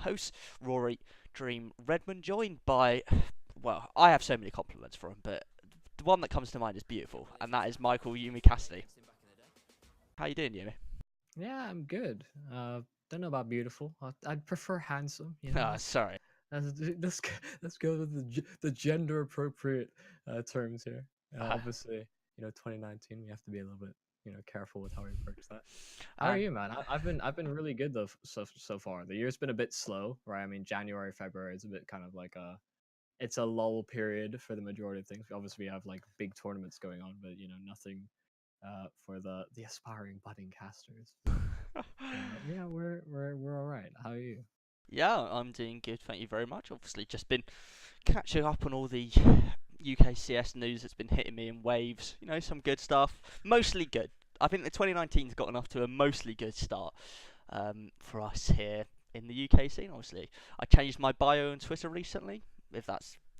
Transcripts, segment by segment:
host, Rory Dream Redmond, joined by, well, I have so many compliments for him, but the one that comes to mind is beautiful, and that is Michael Yumi Cassidy. How you doing, Yumi? Yeah, I'm good. Don't know about beautiful. I'd prefer handsome. Ah, sorry. Let's go, let's go with the gender appropriate terms here. Obviously, 2019. We have to be a little bit careful with how we approach that. How are And you, man? I've been really good though so far. The year's been a bit slow, right? I mean, January, February is a bit kind of like it's a lull period for the majority of things. Obviously, we have like big tournaments going on, but nothing for the aspiring budding casters. Yeah, we're all right. How are you? yeah, I'm doing good, thank you very much. Obviously, just been catching up on all the UK CS news that's been hitting me in waves. Some good stuff, mostly good. I think the 2019's gotten off to a mostly good start for us here in the UK scene. Obviously, I changed my bio on Twitter recently. If Oh,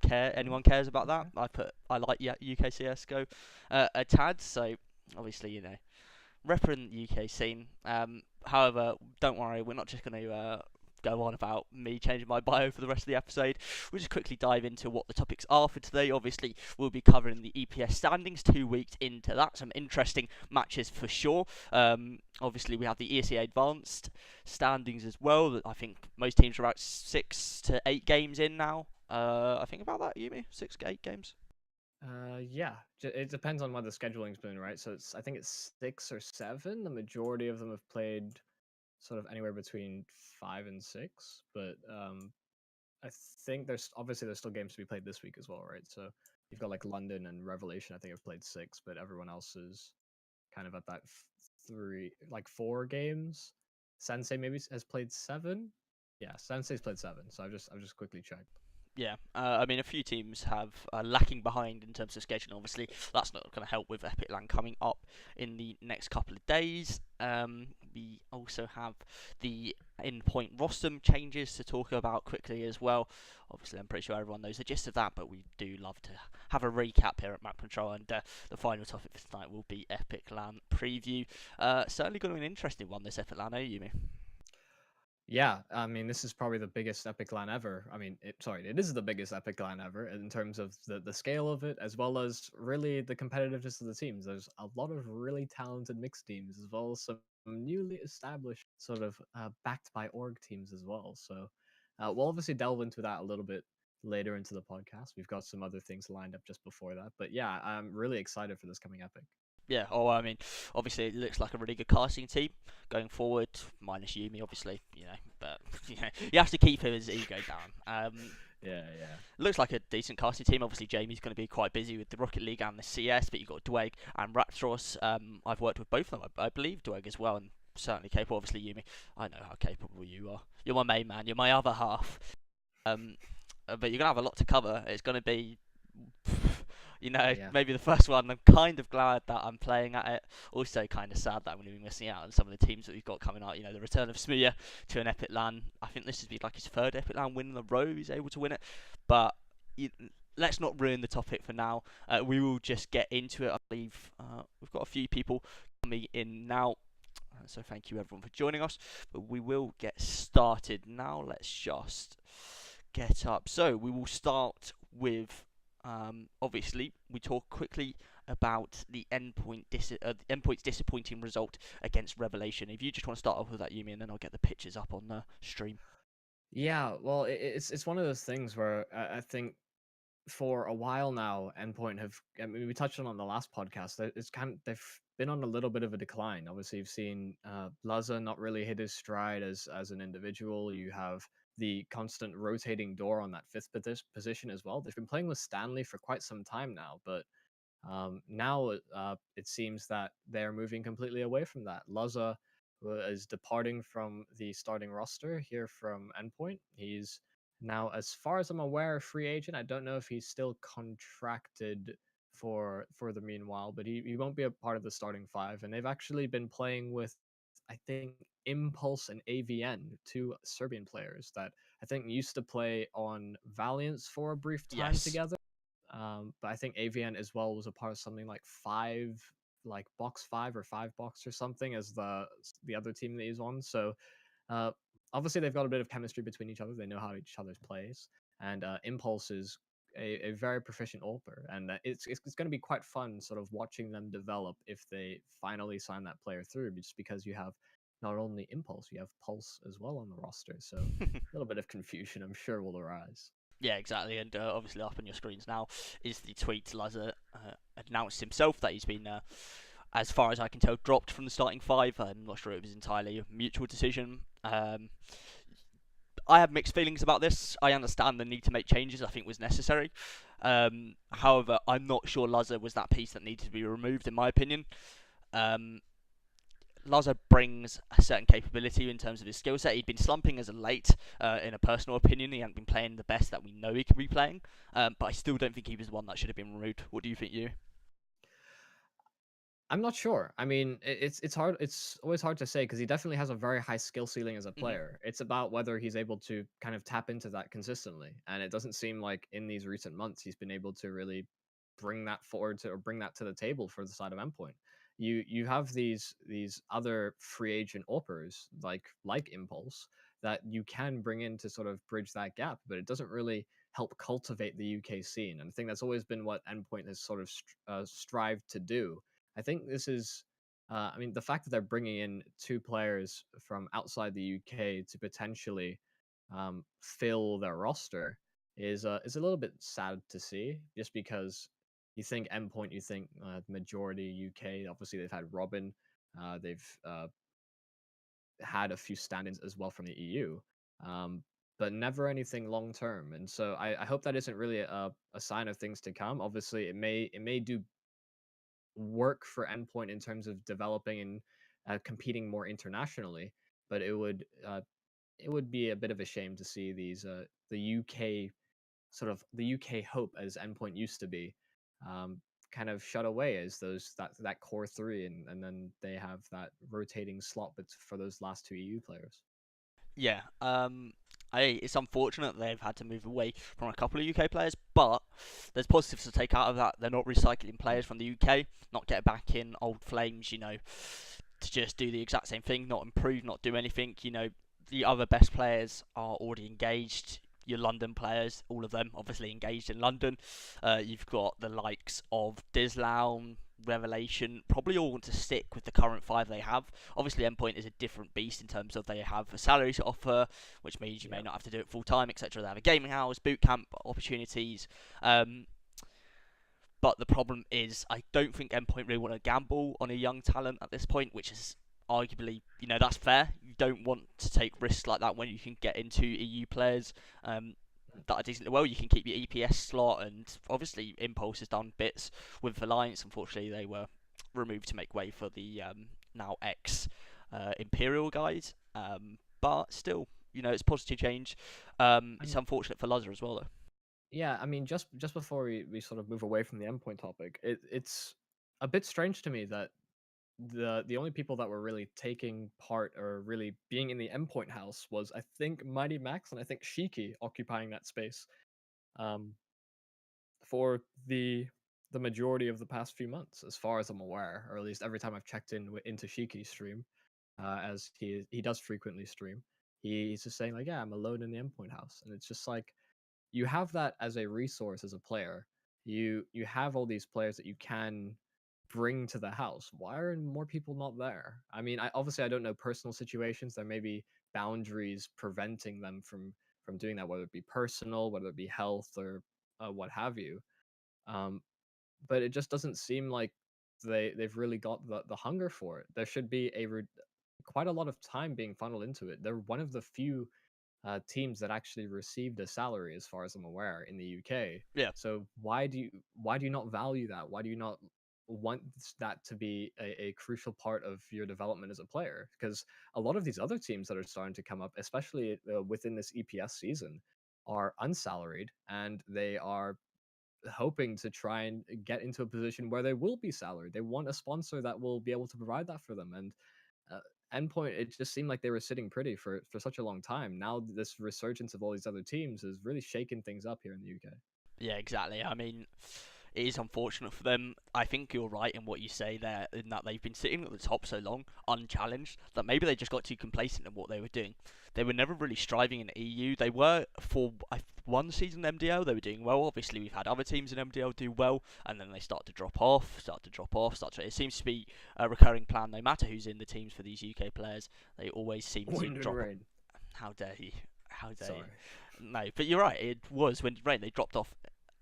anyone cares about that, okay. I like UK CS:GO a tad. So obviously, repping the UK scene. However, don't worry, we're not just going to go on about me changing my bio for the rest of the episode. We'll just quickly dive into what the topics are for today. Obviously, we'll be covering the EPS standings 2 weeks into that. Some interesting matches for sure. Obviously, we have the ESEA advanced standings as well. I think most teams are about 6 to 8 games in now. I think about that, Yumi? 6 to 8 games? Yeah, it depends on what the scheduling's been, right? So I think it's 6 or 7. The majority of them have played sort of anywhere between 5 and 6, but I think there's still games to be played this week as well, right? So you've got like London and Revelation. I think have played 6, but everyone else is kind of at that 4 games. Sensei maybe has played 7. Yeah, Sensei's played 7. So I've just quickly checked. Yeah, I mean, a few teams have lacking behind in terms of scheduling. Obviously, that's not going to help with Epiclan coming up in the next couple of days. We also have the in-point roster changes to talk about quickly as well. Obviously, I'm pretty sure everyone knows the gist of that, but we do love to have a recap here at Map Control. And the final topic for tonight will be Epiclan preview. Certainly going to be an interesting one, this Epiclan, eh, Yumi? Yeah, I mean, this is probably the biggest epic line ever. I mean, it is the biggest epic line ever in terms of the scale of it, as well as really the competitiveness of the teams. There's a lot of really talented mixed teams, as well as some newly established, sort of backed by org teams as well. So we'll obviously delve into that a little bit later into the podcast. We've got some other things lined up just before that. But yeah, I'm really excited for this coming epic. Yeah, I mean, obviously it looks like a really good casting team going forward, minus Yumi, obviously, but you have to keep his ego down. Yeah, yeah. Looks like a decent casting team. Obviously, Jamie's going to be quite busy with the Rocket League and the CS, but you've got Dweg and Raptros. I've worked with both of them, I believe Dweg as well, and certainly capable. Obviously, Yumi, I know how capable you are. You're my main man. You're my other half. Um, but you're gonna have a lot to cover. It's gonna be Yeah. maybe the first one. I'm kind of glad that I'm playing at it. Also, kind of sad that I'm going to be missing out on some of the teams that we've got coming out. The return of Smuya to an Epic LAN. I think this would be like his third Epic LAN win in a row. He's able to win it, but you, let's not ruin the topic for now. We will just get into it. I believe we've got a few people coming in now. So thank you everyone for joining us. But we will get started now. Let's just get up. So we will start with obviously, we talk quickly about the endpoint's disappointing result against Revelation. If you just want to start off with that, Yumi, and then I'll get the pictures up on the stream. Yeah, well, it's one of those things where I think for a while now, Endpoint have. I mean, we touched on the last podcast. It's they've been on a little bit of a decline. Obviously, you've seen Laza not really hit his stride as an individual. You have the constant rotating door on that fifth position as well. They've been playing with Stanley for quite some time now, but now it seems that they're moving completely away from that. Laza is departing from the starting roster here from Endpoint. He's now, as far as I'm aware, a free agent. I don't know if he's still contracted for the meanwhile, but he won't be a part of the starting five. And they've actually been playing with, I think, Impulse and AVN, two Serbian players that I think used to play on Valiance for a brief time Yes. together. But I think AVN as well was a part of something like like box five or five box or something as the other team that he's on. So uh, obviously they've got a bit of chemistry between each other. They know how each other plays, and Impulse is a very proficient AWPer, and it's going to be quite fun, sort of watching them develop if they finally sign that player through. Just because you have not only Impulse, you have Pulse as well on the roster, so a little bit of confusion, I'm sure, will arise. Yeah, exactly. And obviously, up on your screens now is the tweet. Lazar announced himself that he's been, as far as I can tell, dropped from the starting five. I'm not sure it was entirely a mutual decision. I have mixed feelings about this. I understand the need to make changes. I think was necessary. However, I'm not sure Lazar was that piece that needed to be removed, in my opinion. Um, Lazo brings a certain capability in terms of his skill set. He'd been slumping as of late, in a personal opinion. He hadn't been playing the best that we know he can be playing. But I still don't think he was the one that should have been removed. What do you think, you? I'm not sure. I mean, it's hard. It's always hard to say because he definitely has a very high skill ceiling as a Hmm. player. It's about whether he's able to kind of tap into that consistently, and it doesn't seem like in these recent months he's been able to really bring that forward to or bring that to the table for the side of Endpoint. You have these other free agent AWPers like Impulse that you can bring in to sort of bridge that gap, but it doesn't really help cultivate the UK scene. And I think that's always been what Endpoint has sort of strived to do. I think this is, I mean, the fact that they're bringing in two players from outside the UK to potentially fill their roster is a little bit sad to see, just because you think Endpoint, you think majority UK. Obviously, they've had Robin, they've had a few stand-ins as well from the EU, but never anything long term. And so I hope that isn't really a sign of things to come. Obviously, it may do work for Endpoint in terms of developing and competing more internationally, but it would be a bit of a shame to see the UK sort of the UK hope as Endpoint used to be, kind of shut away as that core three, and then they have that rotating slot but for those last two EU players. Yeah. It's unfortunate they've had to move away from a couple of UK players, but there's positives to take out of that. They're not recycling players from the UK, not getting back in old flames, to just do the exact same thing, not improve, not do anything. The other best players are already engaged. Your London players, all of them, obviously engaged in London. You've got the likes of Dislaun, Revelation, probably all want to stick with the current five they have. Obviously, Endpoint is a different beast in terms of they have a salary to offer, which means you may Yeah. not have to do it full time, etc. They have a gaming house, boot camp opportunities. But the problem is, I don't think Endpoint really want to gamble on a young talent at this point, which is arguably, that's fair. You don't want to take risks like that when you can get into EU players that are decently well. You can keep your EPS slot, and obviously Impulse has done bits with Alliance. Unfortunately, they were removed to make way for the now ex Imperial guys. But still, it's positive change. It's Um, unfortunate for Lazar as well, though. yeah, I mean, just before we sort of move away from the Endpoint topic, it's a bit strange to me that the only people that were really taking part or really being in the Endpoint house was, I think, Mighty Max and I think Shiki occupying that space um, for the majority of the past few months, as far as I'm aware, or at least every time I've checked into Shiki's stream, as he does frequently stream, he's just saying like, yeah, I'm alone in the Endpoint house, and it's just like you have that as a resource as a player. You have all these players that you can bring to the house. Why are more people not there? I mean, I don't know personal situations. There may be boundaries preventing them from doing that, whether it be personal, whether it be health, or what have you. Um, but it just doesn't seem like they've really got the hunger for it. There should be quite a lot of time being funneled into it. They're one of the few teams that actually received a salary, as far as I'm aware, in the UK. Yeah. So why do you not value that? Why do you not want that to be a crucial part of your development as a player? Because a lot of these other teams that are starting to come up, especially within this EPS season, are unsalaried and they are hoping to try and get into a position where they will be salaried. They want a sponsor that will be able to provide that for them. And uh, Endpoint, it just seemed like they were sitting pretty for such a long time. Now this resurgence of all these other teams has really shaken things up here in the UK. Yeah, exactly. I mean, it is unfortunate for them. I think you're right in what you say there, in that they've been sitting at the top so long, unchallenged, that maybe they just got too complacent in what they were doing. They were never really striving in EU. They were, for one season in MDL, they were doing well. Obviously, we've had other teams in MDL do well, and then they start to drop off, It seems to be a recurring plan, no matter who's in the teams for these UK players. They always seem to Wind and drop. rain. How dare you? How dare you? Sorry. No, but you're right. It was when rain. They dropped off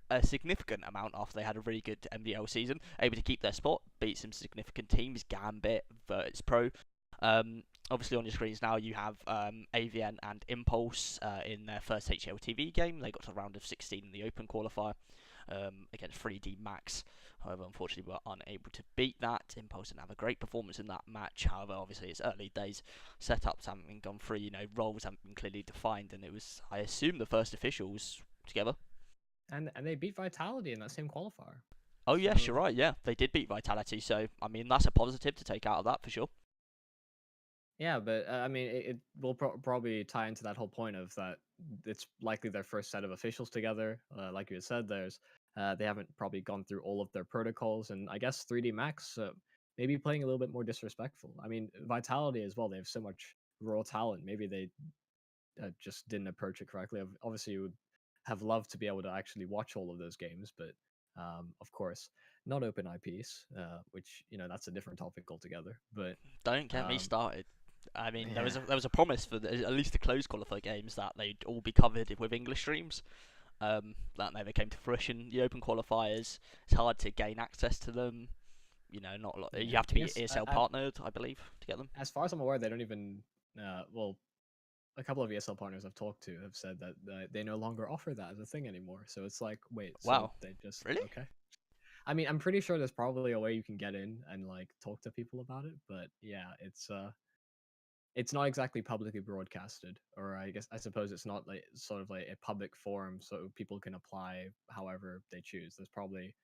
a significant amount after they had a really good MDL season, able to keep their spot, beat some significant teams, Gambit, Virtus Pro. Obviously, on your screens now you have AVN and Impulse in their first HLTV game. They got to the round of 16 in the Open qualifier against 3D Max. However, unfortunately, we were unable to beat that. Impulse didn't have a great performance in that match. However, obviously, it's early days. Setups haven't been gone through. Roles haven't been clearly defined, and it was, I assume, the first officials together. And they beat Vitality in that same qualifier. Oh yes, So you're right. Yeah, they did beat Vitality, so I mean that's a positive to take out of that for sure. yeah, but I mean, it will probably tie into that whole point of that it's likely their first set of officials together. Like you had said, they haven't probably gone through all of their protocols, and I guess 3D Max maybe playing a little bit more disrespectful. I mean, Vitality as well. They have so much raw talent. Maybe they just didn't approach it correctly. Obviously, you would have loved to be able to actually watch all of those games, but of course, not open IPs, which that's a different topic altogether. But Don't get me um, started. I mean, there yeah, was a promise for at least the closed qualifier games that they'd all be covered with English streams. That never came to fruition. The open qualifiers, it's hard to gain access to them. Not a lot. You yeah. have to I be guess ESL partnered, I believe, to get them. as far as I'm aware, they don't even. Well, a couple of ESL partners I've talked to have said that they no longer offer that as a thing anymore. So it's like, wait, so Wow, they just really? okay. I mean, I'm pretty sure there's probably a way you can get in and like talk to people about it, but yeah, it's not exactly publicly broadcasted, or I suppose it's not like sort of like a public forum so people can apply however they choose. There's probably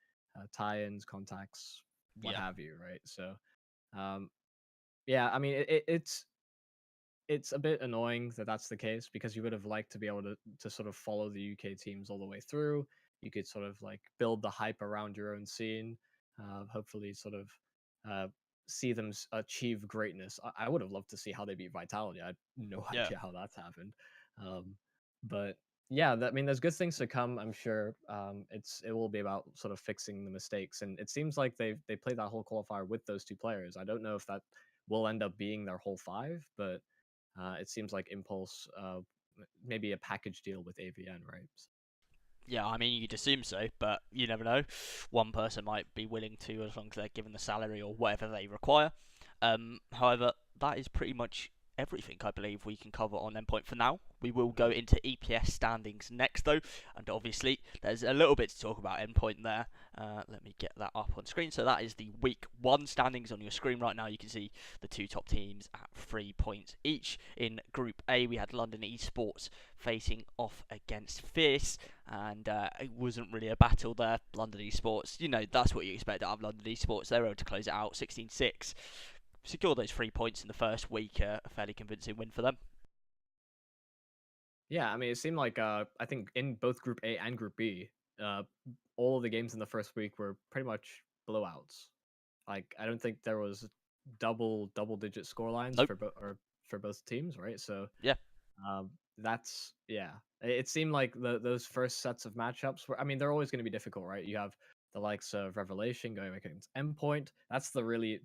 tie-ins, contacts, what Yeah, have you, right? So um, yeah, I mean it's a bit annoying that that's the case because you would have liked to be able to sort of follow the UK teams all the way through. You could sort of like build the hype around your own scene, hopefully sort of uh, see them achieve greatness. I would have loved to see how they beat Vitality. I had no yeah. idea how that's happened, um, but yeah, I mean, there's good things to come. I'm sure it will be about sort of fixing the mistakes, and it seems like they played that whole qualifier with those two players. I don't know if that will end up being their whole five, but it seems like Impulse, maybe a package deal with AVN, right? Yeah, I mean, you'd assume so, but you never know. One person might be willing to, as long as they're given the salary or whatever they require. However, that is pretty much everything I believe we can cover on Endpoint for now. We will go into EPS standings next, though, and obviously there's a little bit to talk about Endpoint there. Let me get that up on screen. So that is the Week 1 standings on your screen right now. You can see the two top teams at 3 points each. In Group A, we had London Esports facing off against Fierce, and it wasn't really a battle there. London Esports, that's what you expect out of London Esports. They were able to close it out 16-6. Secure those 3 points in the first week, a fairly convincing win for them. Yeah, I mean, it seemed like I think in both Group A and Group B, uh, all of the games in the first week were pretty much blowouts. Like, I don't think there was double digit score lines Nope. for both teams, right? So Yeah. that's yeah. It seemed like those first sets of matchups were. I mean, they're always going to be difficult, right? You have the likes of Revelation going against Endpoint. That's the really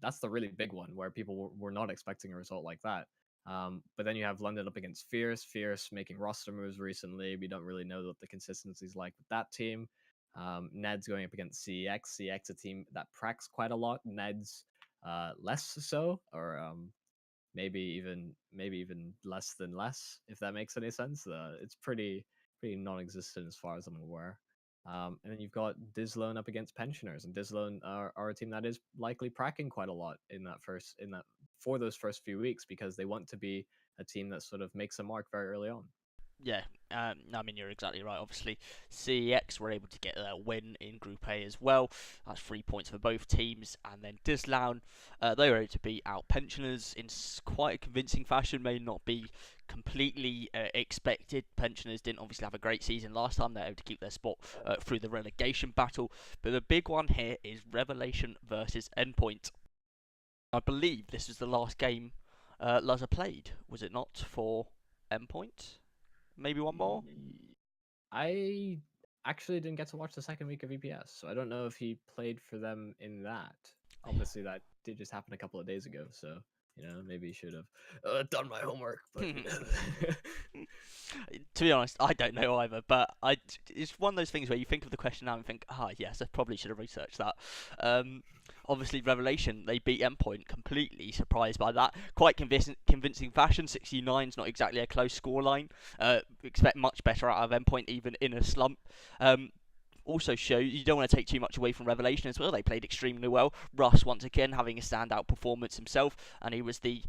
big one where people were not expecting a result like that. But then you have London up against Fierce. Fierce making roster moves recently. We don't really know what the consistency is like with that team. Ned's going up against CEX. CEX a team that pracks quite a lot. Ned's less so, or maybe even less than less, if that makes any sense. It's pretty non-existent as far as I'm aware. And then you've got Dislone up against Pensioners, and Dislone are a team that is likely pracking quite a lot for those first few weeks because they want to be a team that sort of makes a mark very early on. Yeah, I mean, you're exactly right. Obviously, CEX were able to get a win in Group A as well. That's 3 points for both teams. And then Dislaun, they were able to beat out Pensioners in quite a convincing fashion. May not be completely expected. Pensioners didn't obviously have a great season last time. They're able to keep their spot through the relegation battle. But the big one here is Revelation versus Endpoint. I believe this was the last game Lazar played, was it not, for Endpoint? Maybe one more? Y- I actually didn't get to watch the second week of EPS, so I don't know if he played for them in that. Obviously, that did just happen a couple of days ago, so maybe he should have done my homework. But To be honest, I don't know either, but it's one of those things where you think of the question now and think, yes, I probably should have researched that. Obviously, Revelation, they beat Endpoint, completely surprised by that. Quite convincing fashion. 69 is not exactly a close scoreline. Expect much better out of Endpoint, even in a slump. Also show you don't want to take too much away from Revelation as well. They played extremely well. Russ once again having a standout performance himself, and he was the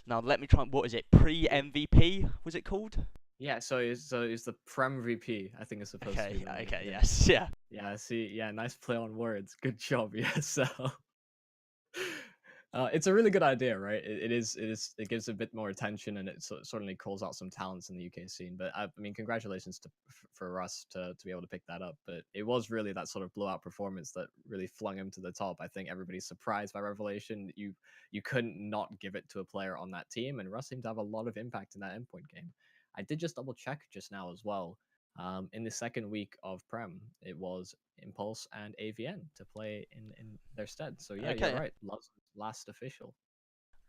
now let me try. What is it? Pre MVP was it called? yeah, so he's the Prem VP. I think it's supposed to be Okay. the name. Okay. Yeah, Yes. Yeah. yeah. See, yeah, nice play on words. Good job. Yeah, so it's a really good idea, right? It gives a bit more attention, and it certainly calls out some talents in the UK scene. But I mean, congratulations for us to be able to pick that up. But it was really that sort of blowout performance that really flung him to the top. I think everybody's surprised by Revelation. You couldn't not give it to a player on that team, and Russ seemed to have a lot of impact in that endpoint game. I did just double check just now as well. In the second week of Prem, it was Impulse and AVN to play in their stead. So yeah, you're Okay. right. Last official.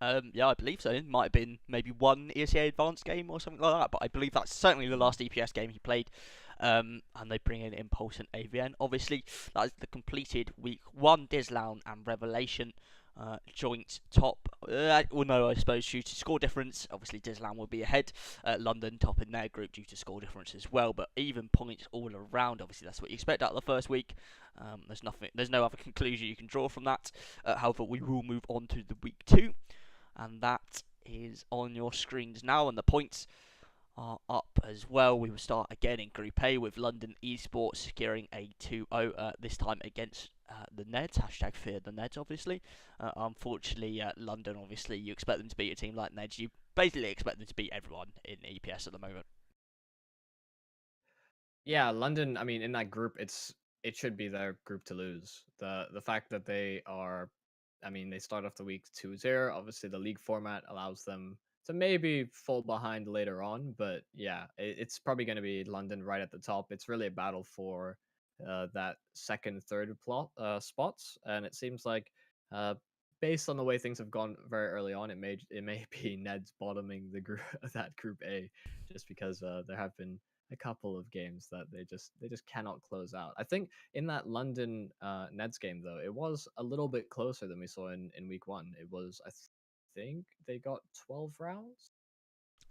Yeah, I believe so. It might have been maybe one ESEA advanced game or something like that, but I believe that's certainly the Mm. last EPS game he played. And they bring in Impulse and AVN. Obviously, that is the completed week one. Dislaun and Revelation joint top. Well, no, I suppose due to score difference. Obviously, Dislaun will be ahead. London top in their group due to score difference as well. But even points all around. Obviously, that's what you expect out of the first week. There's no other conclusion you can draw from that. However, we will move on to the week two, and that is on your screens now, and the points are up as well. We will start again in Group A with London Esports securing a 2-0, this time against the Neds. Hashtag fear the Neds, obviously. Unfortunately, London, obviously, you expect them to beat a team like Neds. You basically expect them to beat everyone in EPS at the moment. Yeah, London. I mean, in that group, it should be their group to lose. The fact that they are, I mean, they start off the week 2-0. Obviously, the league format allows them to maybe fall behind later on, but yeah, it's probably going to be London right at the top. It's really a battle for that second, third spots, and it seems like, uh, based on the way things have gone very early on, it may be Ned's bottoming the group that group A, just because there have been a couple of games that they just cannot close out. I think in that London Nets game though, it was a little bit closer than we saw in week one. It was think they got 12 rounds,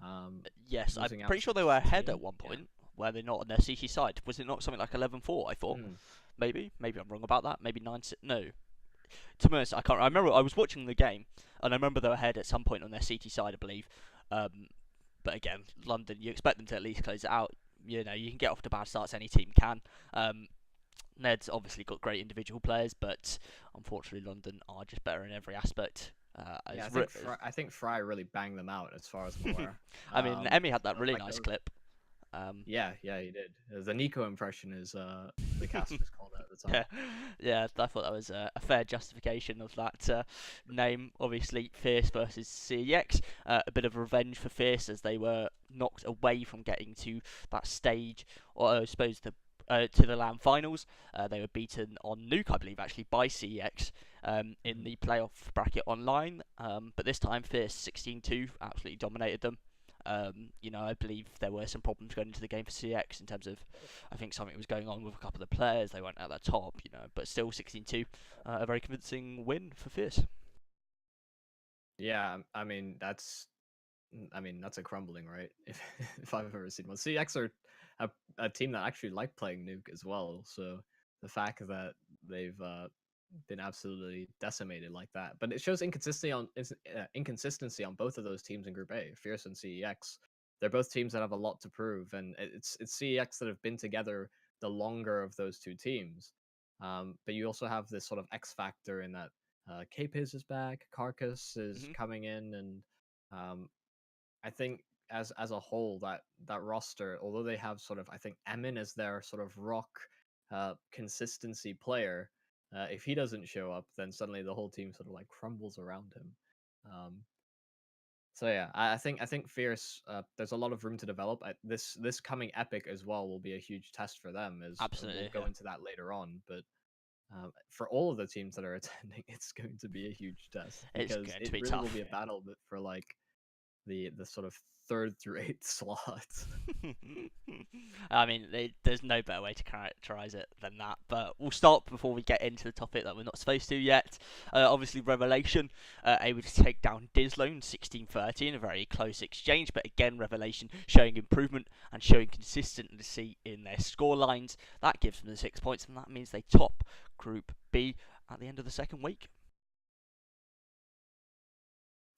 um, Yes, I'm losing out pretty sure they were ahead 16. at one Yeah. point. Were they not on their CT side? Was it not something like 11-4? I thought Mm. maybe I'm wrong about that. Maybe 9-6. No, to be honest, I can't. I remember I was watching the game, and I remember they were ahead at some point on their CT side, I believe. Um, but again, London, you expect them to at least close it out. You know, you can get off to bad starts. Any team can. Ned's obviously got great individual players, but unfortunately, London are just better in every aspect. Yeah, I think Fry really banged them out as far as I'm aware. I mean, Emmy had that So really like nice those, clip. Um, yeah, yeah, he did. The Nico impression is the casters called it at the time. yeah, yeah, I thought that was a fair justification of that name. Obviously, Fierce versus CEX. A bit of revenge for Fierce as they were knocked away from getting to that stage, or I suppose to the LAN finals. They were beaten on Nuke, I believe, actually by CEX in Mhm. the playoff bracket online. But this time, Fierce 16-2 absolutely dominated them. I believe there were some problems going into the game for CX in terms of, I think something was going on with a couple of the players. They weren't at the top, but still 16-2, a very convincing win for Fierce. Yeah, I mean that's a crumbling, right? If I've ever seen one. CX are a team that actually like playing Nuke as well. So the fact that they've been absolutely decimated like that, but it shows inconsistency on both of those teams in Group A, Fierce and CEX. they're both teams that have a lot to prove, and it's CEX that have been together the longer of those two teams. But you also have this sort of X factor in that K-Piz is back, Carcass is Hmm. coming in, and um, I think as a whole that roster, although they have sort of I think Emin as their sort of rock consistency player, if he doesn't show up, then suddenly the whole team sort of like crumbles around him. Um, so yeah, I think Fierce. There's a lot of room to develop. This coming epic as well will be a huge test for them, as we'll Absolutely, go yeah. into that later on. But for all of the teams that are attending, it's going to be a huge test It's because going to it be really will tough. be a battle for like the sort of third through eighth slots. I mean, there's no better way to characterize it than that. But we'll start before we get into the topic that we're not supposed to yet. Obviously, Revelation able to take down Dislone 16-13, a very close exchange. But again, Revelation showing improvement and showing consistency in their score lines. That gives them the 6 points, and that means they top Group B at the end of the second week.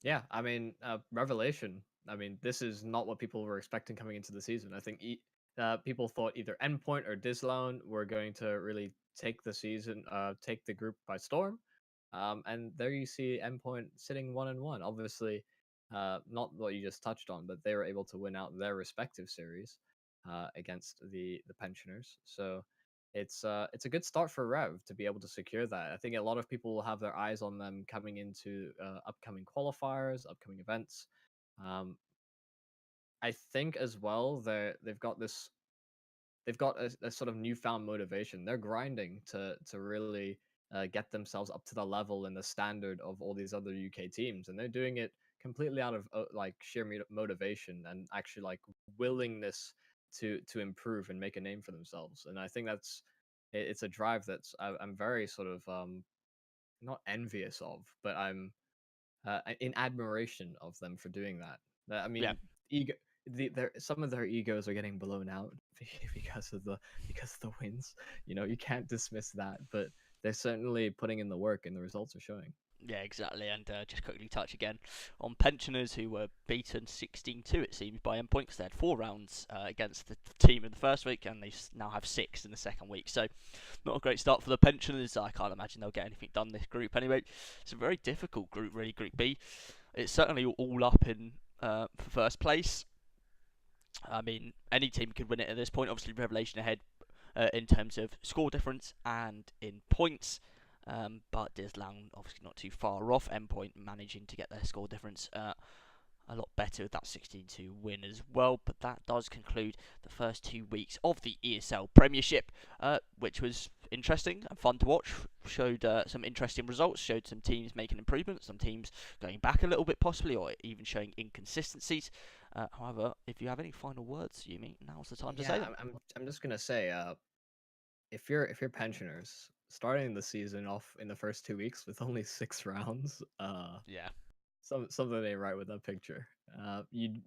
Yeah, I mean, Revelation. I mean, this is not what people were expecting coming into the season. I think people thought either Endpoint or Dislone were going to really take the season, take the group by storm. And there you see Endpoint sitting 1-1. Obviously, not what you just touched on, but they were able to win out their respective series against the Pensioners. So it's a good start for Rev to be able to secure that. I think a lot of people will have their eyes on them coming into upcoming qualifiers, upcoming events. Um, I think as well they've got a sort of newfound motivation. They're grinding to really get themselves up to the level and the standard of all these other UK teams, and they're doing it completely out of like sheer motivation and actually like willingness to improve and make a name for themselves. And I think it's a drive I'm very sort of not envious of, but I'm in admiration of them for doing that. I Yeah. mean, ego. Some of their egos are getting blown out because of the wins. You know, you can't dismiss that, but they're certainly putting in the work, and the results are showing. Yeah, exactly. And just quickly touch again on Pensioners, who were beaten 16-2, it seems, by Endpoint, because they had 4 rounds against the team in the first week, and they now have 6 in the second week. So, not a great start for the Pensioners. I can't imagine they'll get anything done this group anyway. It's a very difficult group, really, Group B. It's certainly all up in for first place. I mean, any team could win it at this point. Obviously, Revelation ahead in terms of score difference and in points. But Dislang obviously not too far off. Endpoint managing to get their score difference a lot better with that 16-2 win as well. But that does conclude the first 2 weeks of the ESL Premiership, which was interesting and fun to watch. Showed some interesting results, showed some teams making improvements, some teams going back a little bit possibly, or even showing inconsistencies. However, if you have any final words, Yumi, now's the time to say Yeah, them. I'm just gonna say, if you're pensioners starting the season off in the first 2 weeks with only 6 rounds, Yeah, something ain't right with that picture. You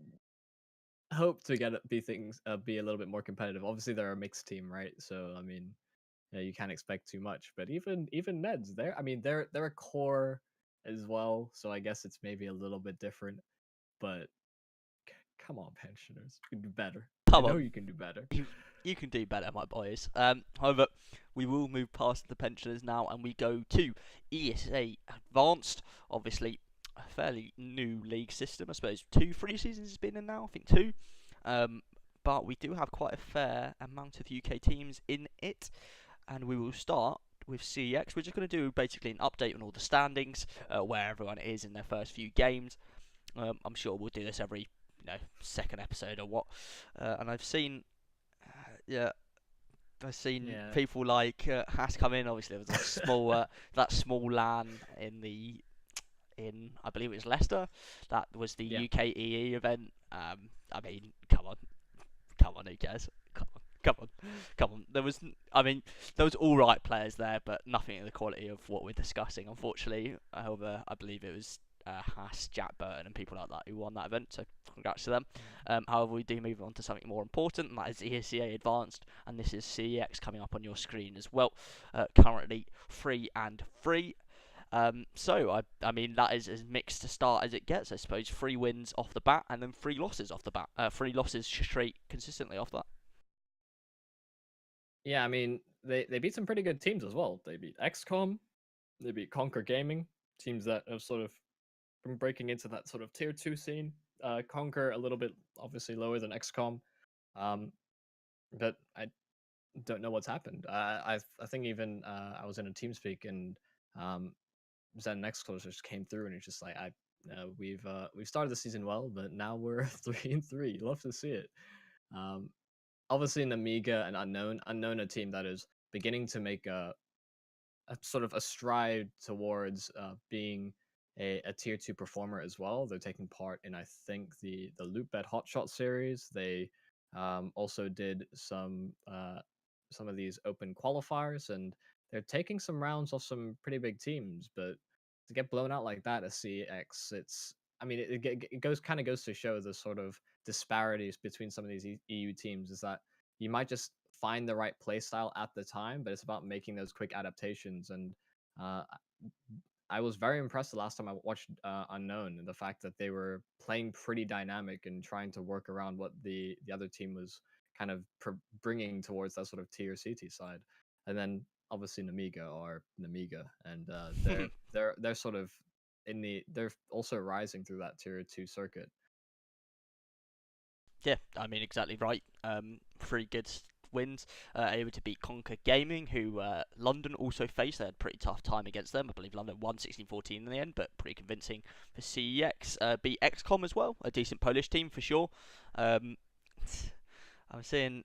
hope to be a little bit more competitive. Obviously, they're a mixed team, right? So I mean, yeah, you can't expect too much. But even Neds, I mean, they're a core as well. So I guess it's maybe a little bit different. But come on, pensioners, you can do better. I come know on. you can do better. You can do better, my boys. However, we will move past the pensioners now, and we go to ESA Advanced. Obviously, a fairly new league system. I suppose 2, 3 seasons it's been in now. I think 2. Um, but we do have quite a fair amount of UK teams in it, and we will start with CEX. We're just going to do basically an update on all the standings, where everyone is in their first few games. I'm sure we'll do this every second episode or what. And yeah, I've seen Yeah, people like Has come in. Obviously, there was a small that small LAN in I believe it was Leicester. That was the yeah. UKEE event. I mean, come on, who cares? Come on, come on. There was all right players there, but nothing of the quality of what we're discussing, unfortunately. However, I believe it was Haas, Jack Burton, and people like that who won that event. So congrats to them. However, we do move on to something more important, and that is ESEA Advanced, and this is CEX coming up on your screen as well. Currently 3-3. So I mean that is as mixed a start as it gets, I suppose. 3 wins off the bat and then 3 losses off the bat. 3 losses straight consistently off that. Yeah, I mean they beat some pretty good teams as well. They beat XCOM, they beat Conquer Gaming, teams that have sort of been breaking into that sort of tier two scene. Conquer a little bit obviously lower than XCOM, um, but I don't know what's happened. I think even I was in a TeamSpeak and um, Zen Next Closer just came through and it's just like we've started the season well, but now we're 3-3. Love to see it. Um, Obviously in Amiga and Unknown a team that is beginning to make a sort of a stride towards being a tier two performer as well. They're taking part in I think the Loopbed Hotshot series. They also did some of these open qualifiers, and they're taking some rounds off some pretty big teams. But to get blown out like that at CX, it's I mean it goes kind of goes to show the sort of disparities between some of these EU teams. Is that you might just find the right play style at the time, but it's about making those quick adaptations. And uh, I was very impressed the last time I watched Unknown, and the fact that they were playing pretty dynamic and trying to work around what the other team was kind of bringing towards that sort of tier CT side. And then obviously Namiga are Namiga, and they're sort of they're also rising through that tier two circuit. Yeah, I mean exactly right. 3 good wins, able to beat Conquer Gaming, who London also faced. They had a pretty tough time against them. I believe London won 16-14 in the end, but pretty convincing for CEX. Beat XCOM as well, a decent Polish team for sure. Um, I'm saying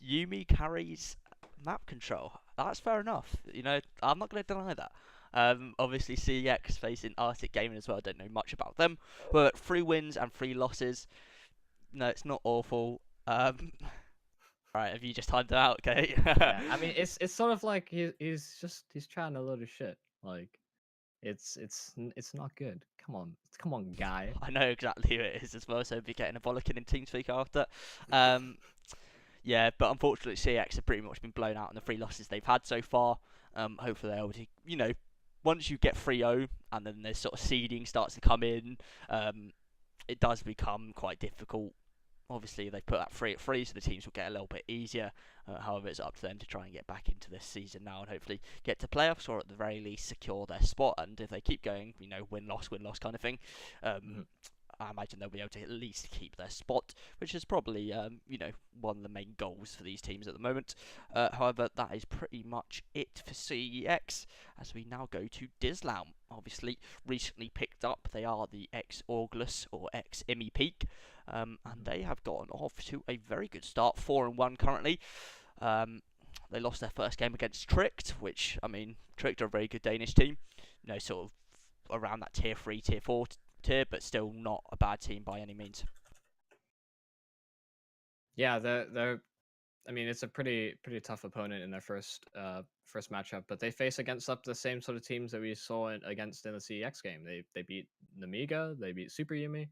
Yumi carries map control. That's fair enough. You know, I'm not going to deny that. Obviously, CEX facing Arctic Gaming as well. I don't know much about them, but 3 wins and 3 losses. No, it's not awful. Right, have you just timed it out? Okay. Yeah, I mean it's sort of like he's trying a load of shit. Like it's not good. Come on, guy. I know exactly who it is as well, so be getting a bollocking in TeamSpeak after. Um, yeah, but unfortunately, CX have pretty much been blown out in the 3 losses they've had so far. Hopefully, they're able to, once you get 3-0 and then there's sort of seeding starts to come in, it does become quite difficult. Obviously, they put that 3 at 3, so the teams will get a little bit easier. However, it's up to them to try and get back into this season now and hopefully get to playoffs or at the very least secure their spot. And if they keep going, win loss kind of thing, Mhm. I imagine they'll be able to at least keep their spot, which is probably one of the main goals for these teams at the moment. However, that is pretty much it for CEX. As we now go to Dislam, obviously recently picked up. They are the ex-August or ex-Imi Peak, and they have gotten off to a very good start, 4-1 currently. They lost their first game against Tricked, which I mean, Tricked are a very good Danish team. Sort of around that tier 3, tier 4 tier, but still not a bad team by any means. Yeah, they're I mean it's a pretty tough opponent in their first matchup, but they face against up the same sort of teams that we saw against in the CEX game. They beat Namiga, they beat Super Yumi.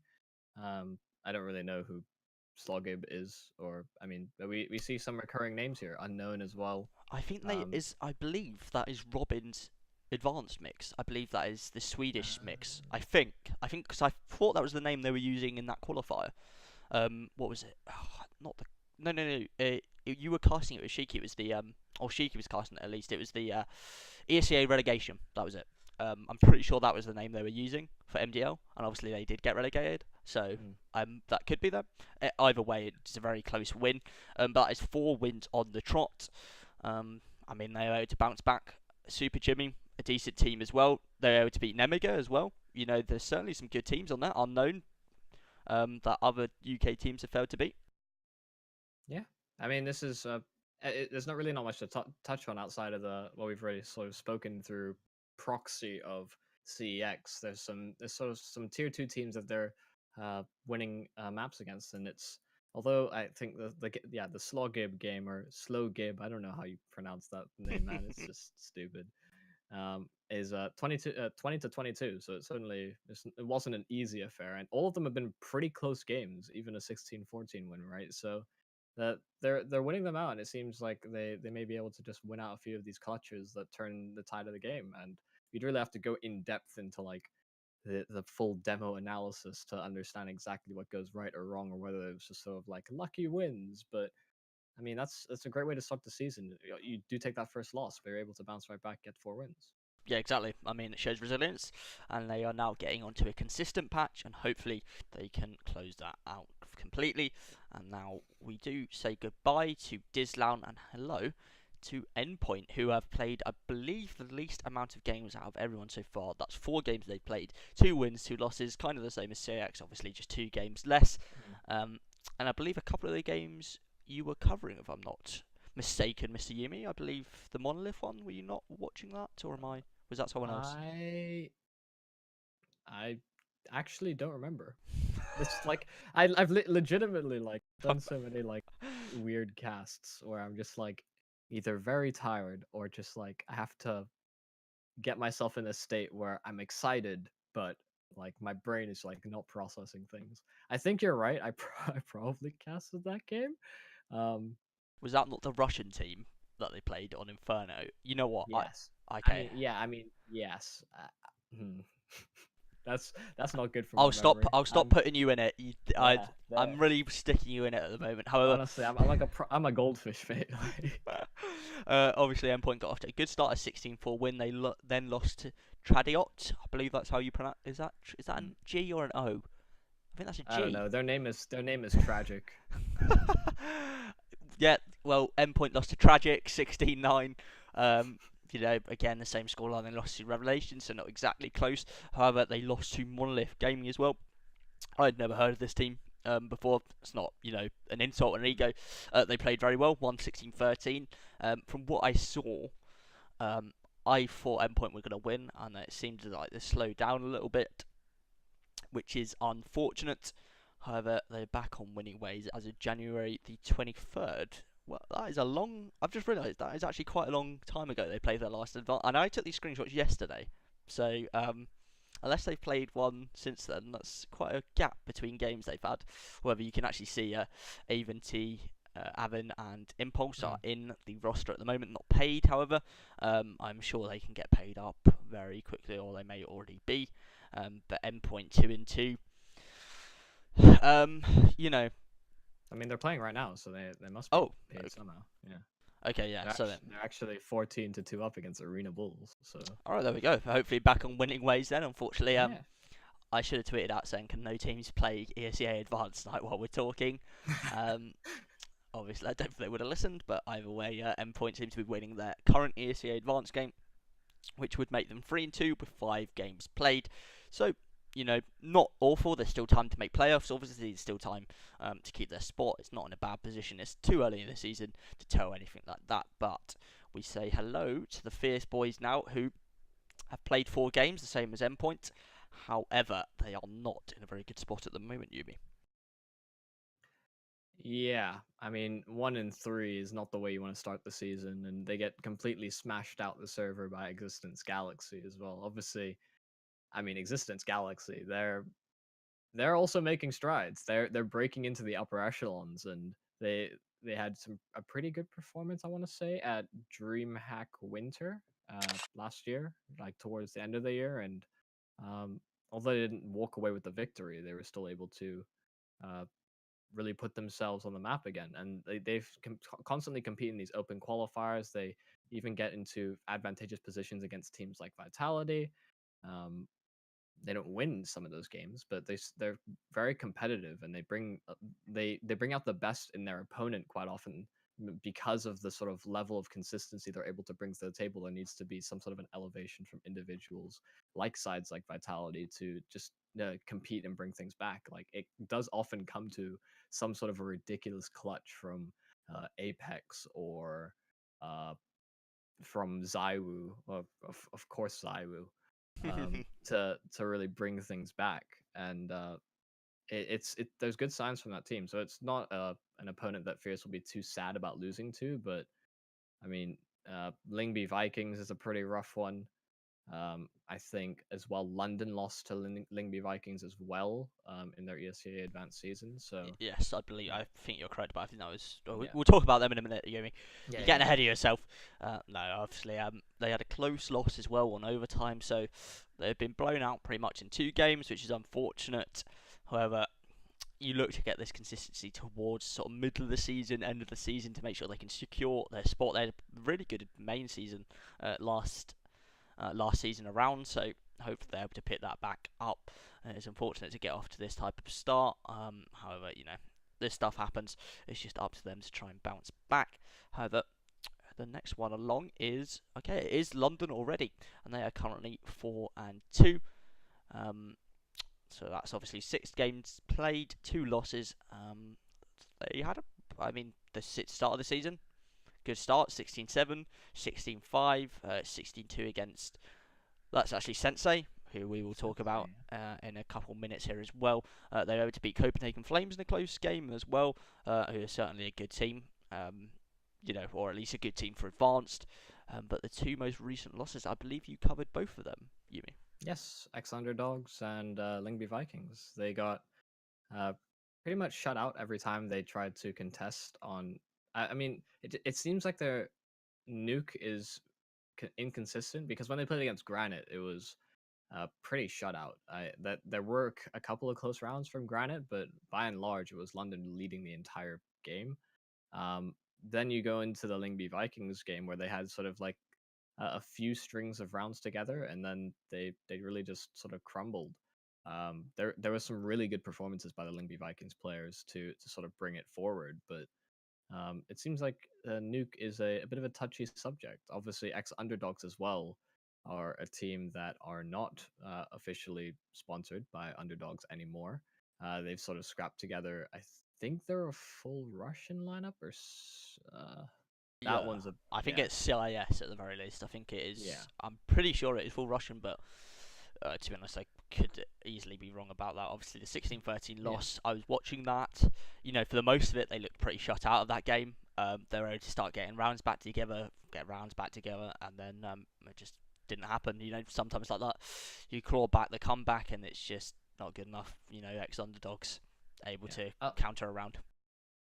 I don't really know who Slogib is, or I mean, but we see some recurring names here, Unknown as well. I think Um, I believe that is Robin's advanced mix. I believe that is the Swedish mix. uh, I think because I thought that was the name they were using in that qualifier. What was it? Not the. No, no, no. You were casting it with Shiki. It was the or Shiki was casting it at least. It was the ESEA relegation. That was it. I'm pretty sure that was the name they were using for MDL, and obviously they did get relegated. So mm, that could be them. Either way, it's a very close win. But that is 4 wins on the trot. I mean, they were able to bounce back. Super Jimmy, a decent team as well. They were able to beat Nemiga as well. There's certainly some good teams on that. Unknown, that other UK teams have failed to beat. yeah, I mean, this is there's not much to touch on outside of the what we've already sort of spoken through proxy of CEX. There's sort of some tier two teams that they're winning maps against, and it's although I think the Slogib game or Slow Gib, I don't know how you pronounce that name, man. It's just stupid. Is 20 to 22. So it wasn't an easy affair, and all of them have been pretty close games, even a 16-14 win, right? So that they're winning them out, and it seems like they may be able to just win out a few of these clutches that turn the tide of the game. And you'd really have to go in depth into like the full demo analysis to understand exactly what goes right or wrong, or whether it was just sort of like lucky wins. But I mean, that's a great way to start the season. You do take that first loss, but you're able to bounce right back, get 4 wins. Yeah, exactly. I mean, it shows resilience, and they are now getting onto a consistent patch, and hopefully they can close that out completely. And now we do say goodbye to Dizlown and hello to Endpoint, who have played, I believe, the least amount of games out of everyone so far. That's 4 games they've played, 2 wins, 2 losses, kind of the same as CX, obviously just 2 games less. And I believe a couple of the games you were covering, if I'm not mistaken, Mr. Yumi. I believe the Monolith one. Were you not watching that, or am I? Was that someone else? I actually don't remember. It's like I've legitimately like done so many like weird casts where I'm just like either very tired or just like I have to get myself in a state where I'm excited, but like my brain is like not processing things. I think you're right. I probably casted that game. Um, Was that not the Russian team that they played on Inferno? You know what? yes. Okay. I mean, yes. Hmm. That's not good for my I'll stop. memory. I'll stop putting you in it. Yeah, I'm there. really sticking you in it at the moment. However, Honestly, I'm like I'm a goldfish, mate. obviously, Endpoint got off to a good start, a 16-4 win. They then lost to Tradiot. I believe that's how you pronounce. Is that a G or an O? I think that's a I don't G. know. Their name is tragic. Yeah. Well, Endpoint lost to Tragic 16-9. Again, the same scoreline. They lost to Revelation, so not exactly close. However, they lost to Monolith Gaming as well. I'd never heard of this team before. It's not, an insult or an ego. They played very well, won 16-13. From what I saw, I thought Endpoint were going to win, and it seemed like they slowed down a little bit, which is unfortunate. However, they're back on winning ways as of January the 23rd. Well, that is a long. I've just realised that is actually quite a long time ago they played their last advance, and I took these screenshots yesterday. So, unless they've played one since then, that's quite a gap between games they've had. However, you can actually see Avanti, Avon, and Impulse are in the roster at the moment, not paid. However, I'm sure they can get paid up very quickly, or they may already be. But Endpoint 2-2. You know. I mean, they're playing right now, so they must be paid Okay. somehow. Yeah. Okay, yeah. They're actually 14-2 up against Arena Bulls. So All right, there we go. Hopefully, back on winning ways then. Unfortunately, yeah. I should have tweeted out saying, "Can no teams play ESEA Advanced Night while we're talking?" Obviously, I don't think they would have listened, but either way, Endpoint seems to be winning their current ESEA Advanced game, which would make them 3-2 with 5 games played. So, not awful. There's still time to make playoffs. Obviously, there's still time to keep their spot. It's not in a bad position. It's too early in the season to tell anything like that. But we say hello to the Fierce Boys now, who have played 4 games, the same as Endpoint. However, they are not in a very good spot at the moment, Yumi. Yeah, I mean, 1-3 is not the way you want to start the season, and they get completely smashed out the server by Existence Galaxy as well. Obviously, I mean, Existence Galaxy, they're also making strides. They're breaking into the upper echelons, and they had a pretty good performance, I want to say, at DreamHack Winter last year, like towards the end of the year, and um, although they didn't walk away with the victory, they were still able to uh, really put themselves on the map again. And they've constantly compete in these open qualifiers. They even get into advantageous positions against teams like Vitality. Um, they don't win some of those games, but they're very competitive, and they bring out the best in their opponent quite often because of the sort of level of consistency they're able to bring to the table. There needs to be some sort of an elevation from individuals like sides like Vitality to just compete and bring things back. Like it does often come to some sort of a ridiculous clutch from Apex or uh, from Zaiwu, of course Zaiwu, to really bring things back. And there's good signs from that team. So it's not an opponent that Fierce will be too sad about losing to. But I mean, Lingby Vikings is a pretty rough one. I think as well, London lost to Lingby Vikings as well in their ESEA advanced season. So Yes, I believe. yeah, I think you're correct, but I think that was. yeah, We'll talk about them in a minute. You're yeah, getting yeah, ahead of yourself. No, obviously, they had a close loss as well on overtime, so they've been blown out pretty much in 2 games, which is unfortunate. However, you look to get this consistency towards sort of middle of the season, end of the season, to make sure they can secure their spot. They had a really good main season last season around, so hopefully they're able to pick that back up. It's unfortunate to get off to this type of start. However, this stuff happens. It's just up to them to try and bounce back. However, the next one along is okay. It is London already, and they are currently 4-2. Um, so that's obviously 6 games played, 2 losses. They had I mean, the start of the season, good start, 16-7, 16-5, 16-2 against. That's actually Sensei, who we will talk about Sensei. in a couple minutes here as well. They were able to beat Copenhagen Flames in a close game as well, who are certainly a good team, or at least a good team for advanced. But the 2 most recent losses, I believe you covered both of them, Yumi. Yes, ex Underdogs and Lingby Vikings. They got uh, pretty much shut out every time they tried to contest on. I mean, it seems like their nuke is inconsistent because when they played against Granite, it was pretty shut out. That there were a couple of close rounds from Granite, but by and large, it was London leading the entire game. Um, then you go into the Lingby Vikings game where they had sort of like a few strings of rounds together, and then they really just sort of crumbled. There was some really good performances by the Lingby Vikings players to sort of bring it forward, but it seems like Nuke is a bit of a touchy subject. Obviously, ex Underdogs as well are a team that are not officially sponsored by Underdogs anymore. They've sort of scrapped together. I think they're a full Russian lineup, or that Yeah, one's a I think yeah, it's CIS at the very least. I think it yeah, is. I'm pretty sure it is full Russian, but to be honest, I could easily be wrong about that. Obviously, the 16-13 yeah. loss, I was watching that. For the most of it, they looked pretty shut out of that game. They were able to start getting rounds back together, and then it just didn't happen. Sometimes like that, you claw back the comeback, and it's just not good enough. Ex underdogs able Yeah. to counter around.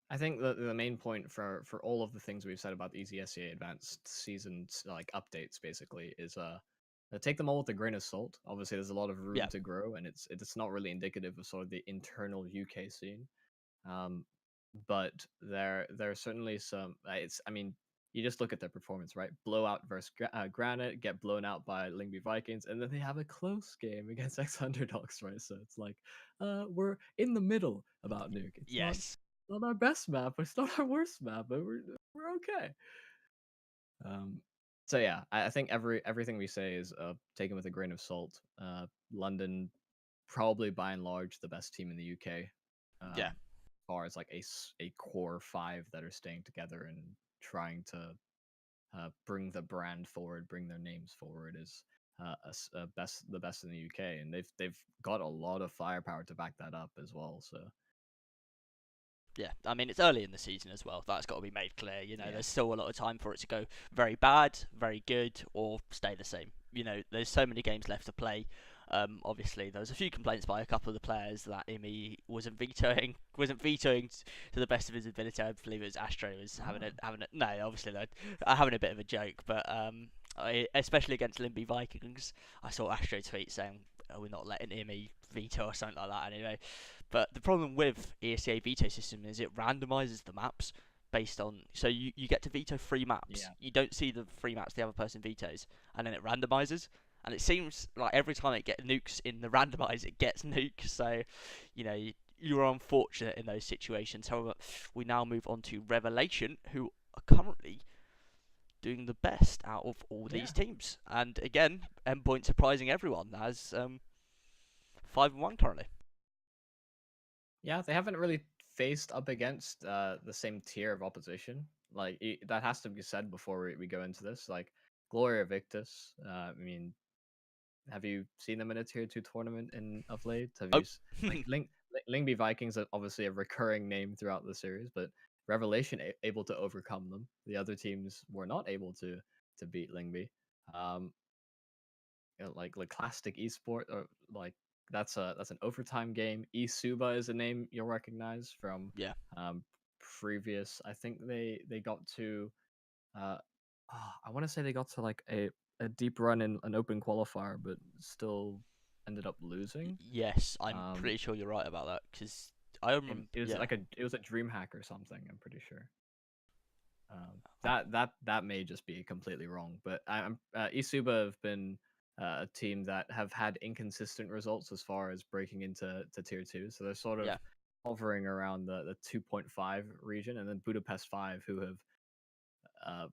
I think the main point for all of the things we've said about the ESEA advanced seasons like updates basically is take them all with a grain of salt. Obviously, there's a lot of room Yeah, to grow, and it's not really indicative of sort of the internal UK scene. Um, but there are certainly some. It's I mean, you just look at their performance, right? Blowout versus Granite, get blown out by Lingby Vikings, and then they have a close game against ex underdogs, right? So it's like, we're in the middle about Nuke. It's yes, not our best map, it's not our worst map, but we're okay. Um, so yeah, I think everything we say is taken with a grain of salt. London probably by and large the best team in the UK. yeah. As far as like a core five that are staying together and trying to bring the brand forward, bring their names forward is the best in the UK, and they've got a lot of firepower to back that up as well. So Yeah, I mean it's early in the season as well. That's got to be made clear. yeah, There's still a lot of time for it to go very bad, very good, or stay the same. There's so many games left to play. Obviously, there was a few complaints by a couple of the players that Imi wasn't vetoing to the best of his ability. I believe it was Astro was having a no, obviously they're having a bit of a joke, but especially against Limby Vikings, I saw Astro tweet saying, "We're not letting Imi veto or something like that." Anyway, but the problem with ESEA veto system is it randomizes the maps based on, so you get to veto 3 maps. yeah, You don't see the 3 maps the other person vetoes, and then it randomizes. And it seems like every time it gets nukes in the randomize, it gets nukes. So, you're unfortunate in those situations. However, we now move on to Revelation, who are currently doing the best out of all yeah. these teams. And again, Endpoint surprising everyone as 5-1 currently. Yeah, they haven't really faced up against the same tier of opposition. Like that has to be said before we go into this. Like Gloria Victus. I mean, have you seen them in a tier two tournament in of late? Have you Oh, like Lingby Vikings are obviously a recurring name throughout the series, but Revelation able to overcome them. The other teams were not able to beat Lingby. Um, like classic esport, or like that's an overtime game. ESUBA is a name you'll recognize from Yeah. um, previous. I think they got to uh, I want to say they got to like a deep run in an open qualifier, but still ended up losing. Yes, I'm Um, pretty sure you're right about that because I remember. it was Yeah. like it was a DreamHack or something. I'm pretty sure. Uh, That may just be completely wrong, but I'm Isuba have been a team that have had inconsistent results as far as breaking into tier two. So they're sort of yeah. hovering around the 2.5 region, and then Budapest 5, who have uh,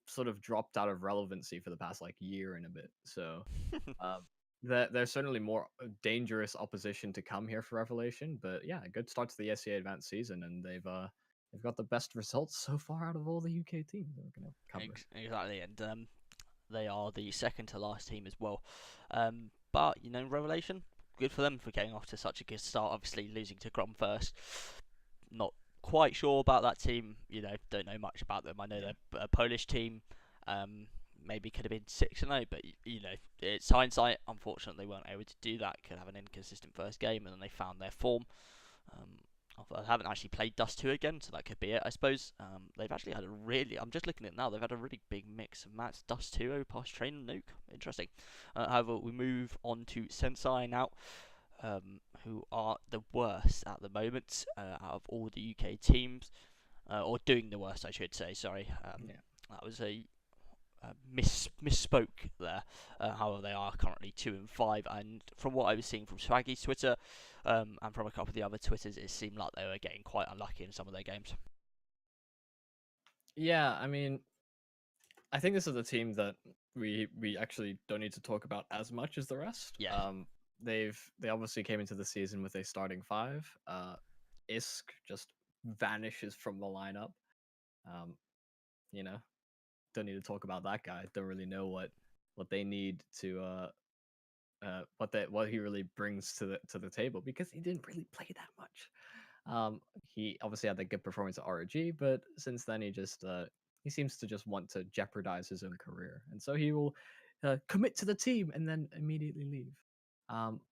sort of dropped out of relevancy for the past like year and a bit. So uh, they're certainly more dangerous opposition to come here for Revelation. But yeah, a good start to the ESEA Advanced season, and they've got the best results so far out of all the UK teams that we're gonna cover. Exactly, and they are the second to last team as well. But Revelation, good for them for getting off to such a good start. Obviously, losing to Grom first. Not quite sure about that team. Don't know much about them. I know Yeah. they're a Polish team. Um, Maybe could have been 6-0, but it's hindsight. Unfortunately, they weren't able to do that. Could have an inconsistent first game, and then they found their form. Um, I haven't actually played Dust 2 again, so that could be it, I suppose. They've actually had a really, I'm just looking at it now, they've had a really big mix of maps. Dust 2 over past Train and Nuke. Interesting. However, we move on to Sensei now, who are the worst at the moment out of all the UK teams. Or doing the worst, I should say, sorry. Yeah. That was a misspoke there. However, they are currently 2-5, and from what I was seeing from Swaggy's Twitter, and from a couple of the other Twitters, it seemed like they were getting quite unlucky in some of their games. Yeah, I mean, I think this is a team that we actually don't need to talk about as much as the rest. Yeah, They obviously came into the season with a starting five. Isk just vanishes from the lineup. Um, you know, don't need to talk about that guy. Don't really know what they need to what he really brings to the table, because he didn't really play that much. He obviously had that good performance at ROG, but since then he seems to just want to jeopardize his own career, and so he will commit to the team and then immediately leave.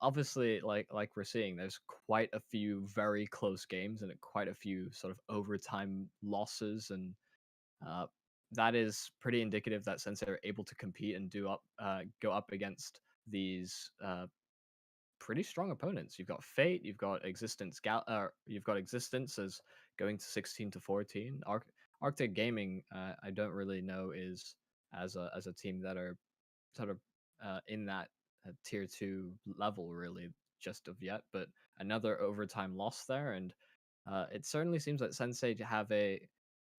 Obviously, like we're seeing, there's quite a few very close games and quite a few sort of overtime losses, and uh, that is pretty indicative that since they're able to compete and go up against these pretty strong opponents. You've got Fate, you've got Existence as going to 16-14. Arctic Gaming, I don't really know is as a team that are sort of in that tier two level really just of yet, but another overtime loss there, and it certainly seems like Sensei to have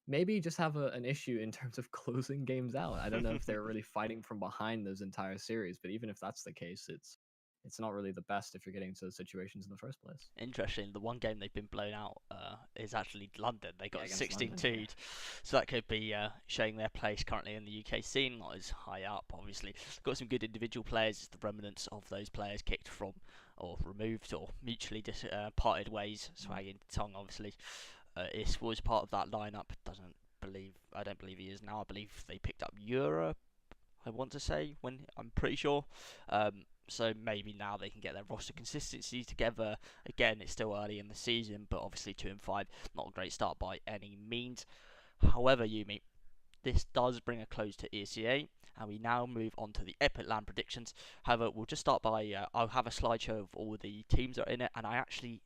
maybe just have an issue in terms of closing games out. I don't know if they're really fighting from behind those entire series, but even if that's the case, it's not really the best if you're getting into those situations in the first place. interesting. The one game they've been blown out is actually London. They Yeah, got against 16 London. 2 so that could be showing their place currently in the UK scene, not as high up, obviously. Got some good individual players, the remnants of those players kicked from, or removed, or mutually parted ways. Swag into Tongue, obviously. Is was part of that lineup. I don't believe he is now. I believe they picked up Europe, I want to say, when I'm pretty sure. So maybe now they can get their roster consistency together. Again, it's still early in the season, but obviously 2-5, not a great start by any means. However, Yumi, this does bring a close to ESEA, and we now move on to the Epiclan predictions. However, we'll just start by I'll have a slideshow of all the teams that are in it, and I actually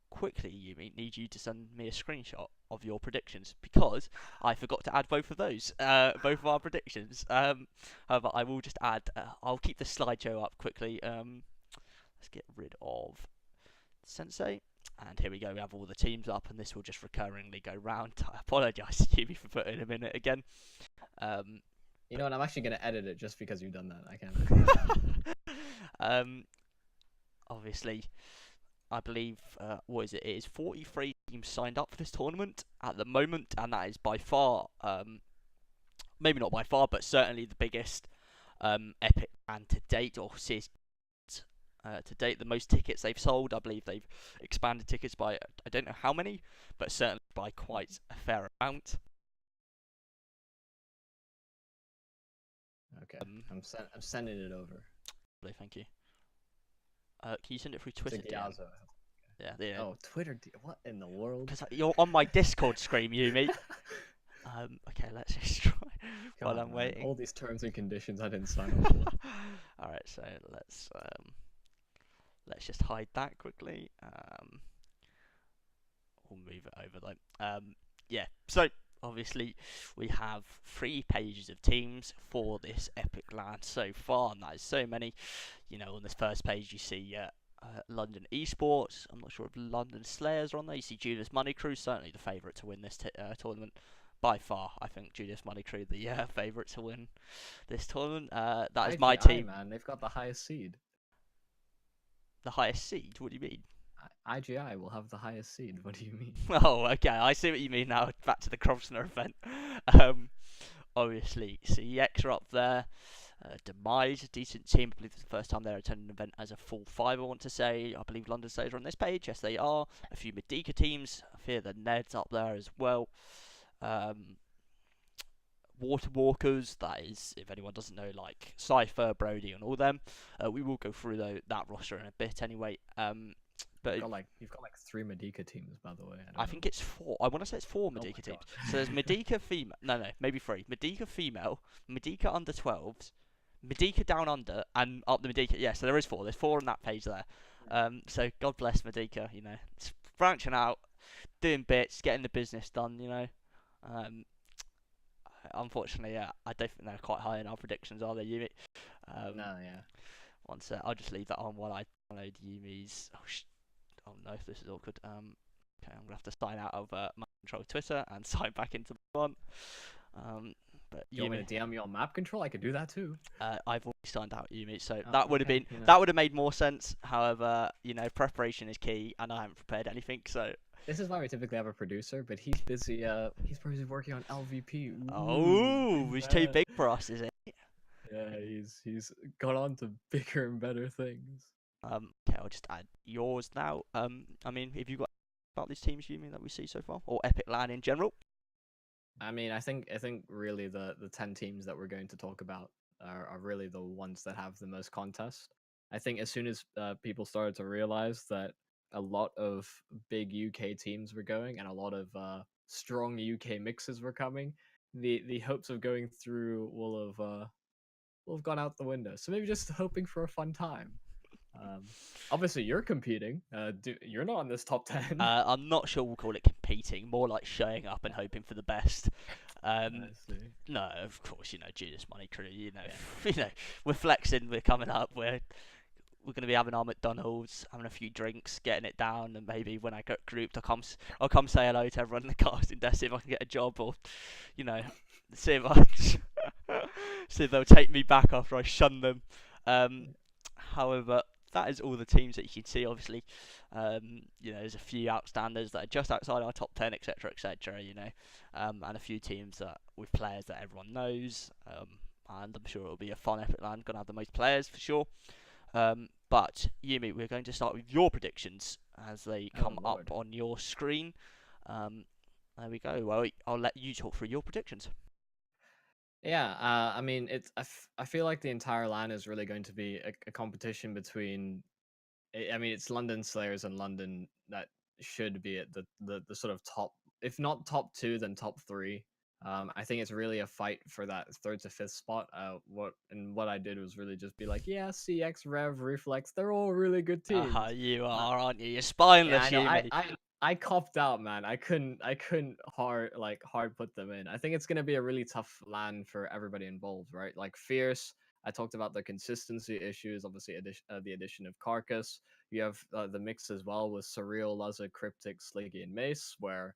quickly, Yumi, need you to send me a screenshot of your predictions, because I forgot to add both of those, both of our predictions. However, I will just add. I'll keep the slideshow up quickly. Let's get rid of Sensei. And here we go, we have all the teams up, and this will just recurringly go round. I apologise, Yumi, for putting them in it again. Um, You know what? I'm actually gonna edit it just because you've done that. I can't. um, Obviously, I believe, what is it? It is 43 teams signed up for this tournament at the moment, and that is by far, maybe not by far, but certainly the biggest Epic and to date, or CS to date, the most tickets they've sold. I believe they've expanded tickets by, I don't know how many, but certainly by quite a fair amount. Okay, I'm sending it over. Thank you. Can you send it through Twitter DM? Zigyazo. Yeah. Oh, Twitter. What in the world? Because you're on my Discord screen, Yumi. Okay, let's just try Come while on, I'm man. waiting. All these terms and conditions I didn't sign up for. All right, so let's just hide that quickly. We'll move it over though. Yeah. So obviously we have 3 pages of teams for this Epiclan so far, and that is so many. You know, on this first page you see London Esports. I'm not sure if London Slayers are on there. You see Judas Money Crew, certainly the favourite to win this tournament. By far, I think Judas Money Crew the favourite to win this tournament. That is my IGI, team. man, they've got the highest seed. The highest seed? What do you mean? IGI will have the highest seed. What do you mean? Oh, okay. I see what you mean now. Back to the Grosvenor event. Obviously, CEX are up there. Demise, a decent team. I believe it's the first time they're attending an event as a full five, I want to say. I believe London Slayers are on this page. Yes, they are. A few Medica teams. I fear the Neds up there as well. Water Walkers, that is, if anyone doesn't know, like Cypher, Brody, and all them. We will go through that roster in a bit anyway. But you've got like 3 Medica teams, by the way. I think it's 4. I want to say it's 4 Medica teams. So there's Medica female. No, maybe 3. Medica female, Medica under 12s, Medica down under, and up the Medica. Yeah, so there is 4. There's 4 on that page there. So God bless Medica. You know, it's branching out, doing bits, getting the business done. You know. Unfortunately, yeah, I don't think they're quite high in our predictions, are they, Yumi? No, yeah. One sec, I'll just leave that on while I download Yumi's. Oh no, this is awkward. Okay, I'm gonna have to sign out of my control Twitter and sign back into the one. But you want me to DM you on map control? I could do that too. I've already signed out Yumi, so Oh, that would have okay, been you know. that would have made more sense. However, you know, preparation is key, and I haven't prepared anything, so. This is why we typically have a producer, but he's busy. He's busy working on LVP. Ooh, Oh, he's too big for us, is it? Yeah, he's got on to bigger and better things. Okay, I'll just add yours now. I mean, have you got about these teams, you mean, that we see so far, or Epiclan in general? I mean, I think really the 10 teams that we're going to talk about are really the ones that have the most contest. I think as soon as people started to realize that a lot of big UK teams were going and a lot of strong UK mixes were coming, the hopes of going through will have gone out the window. So maybe just hoping for a fun time. Obviously, you're competing. You're not on this top 10. I'm not sure we'll call it competing, more like showing up and hoping for the best. I see. No, of course, you know, Judas Money Crew, you know, you know, we're flexing, we're coming up, we're going to be having our McDonald's, having a few drinks, getting it down, and maybe when I get grouped, I'll come say hello to everyone in the casting desk, see if I can get a job, or, you know, see if they'll take me back after I shun them. However, that is all the teams that you can see. Obviously, you know, there's a few outstanders that are just outside our top 10, etc., etc. You know, and a few teams that with players that everyone knows. And I'm sure it'll be a fun Epiclan. Gonna have the most players for sure. But Yumi, we're going to start with your predictions as they come up on your screen. There we go. Well, I'll let you talk through your predictions. Yeah, I mean, I feel like the entire LAN is really going to be a competition between. I mean, it's London Slayers and London that should be at the sort of top, if not top 2, then top 3. I think it's really a fight for that 3rd to 5th spot. What I did was really just be like, yeah, CX, Rev, Reflex, they're all really good teams. You are, aren't you? You're spineless, yeah, Yumi. I copped out, man. I couldn't hard put them in. I think it's gonna be a really tough LAN for everybody involved, right? Like Fierce, I talked about the consistency issues. Obviously, the addition of Carcass. You have the mix as well with Surreal, Lazza, Cryptic, Sliggy, and Mace. Where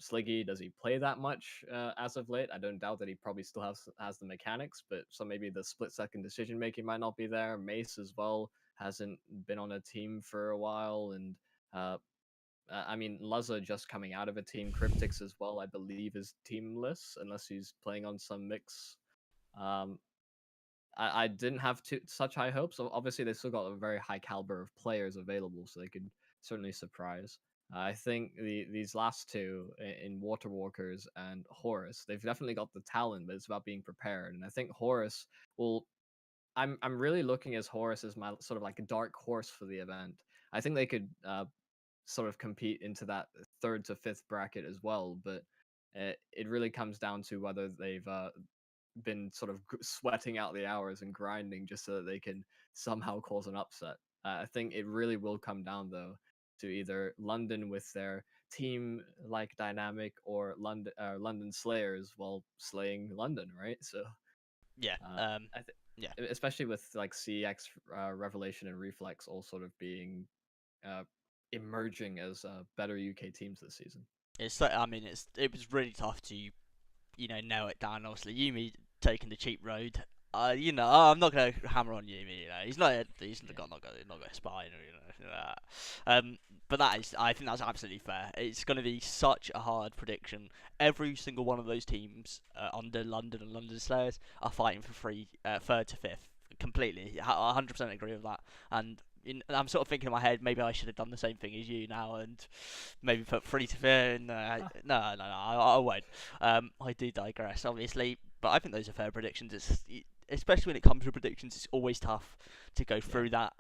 Sliggy, does he play that much as of late? I don't doubt that he probably still has the mechanics, but so maybe the split-second decision making might not be there. Mace as well hasn't been on a team for a while, and I mean, Lazza just coming out of a team. Cryptics as well, I believe, is teamless unless he's playing on some mix. I didn't have such high hopes. So obviously, they still got a very high caliber of players available, so they could certainly surprise. I think these last two in Water Walkers and Horus, they've definitely got the talent, but it's about being prepared. And I think Horus will I'm really looking as Horus as my sort of like a dark horse for the event. I think they could sort of compete into that third to fifth bracket as well, but it really comes down to whether they've been sort of sweating out the hours and grinding just so that they can somehow cause an upset. I think it really will come down though to either London with their team like dynamic or London Slayers while slaying London, right? So Yeah. I think Yeah. especially with like CX, Revelation, and Reflex all sort of being uh, emerging as better UK teams this season. It's like, I mean, it was really tough to nail it down. Obviously, Yumi taking the cheap road. I'm not gonna hammer on Yumi. He's Yeah, not got a spine or that. But I think that's absolutely fair. It's going to be such a hard prediction. Every single one of those teams under London and London Slayers are fighting for third to fifth. Completely, 100% agree with that. And I'm sort of thinking in my head, maybe I should have done the same thing as you now, and maybe put free to fifth. No, I won't. I do digress, obviously, but I think those are fair predictions. Especially when it comes to predictions, it's always tough to go yeah. through that.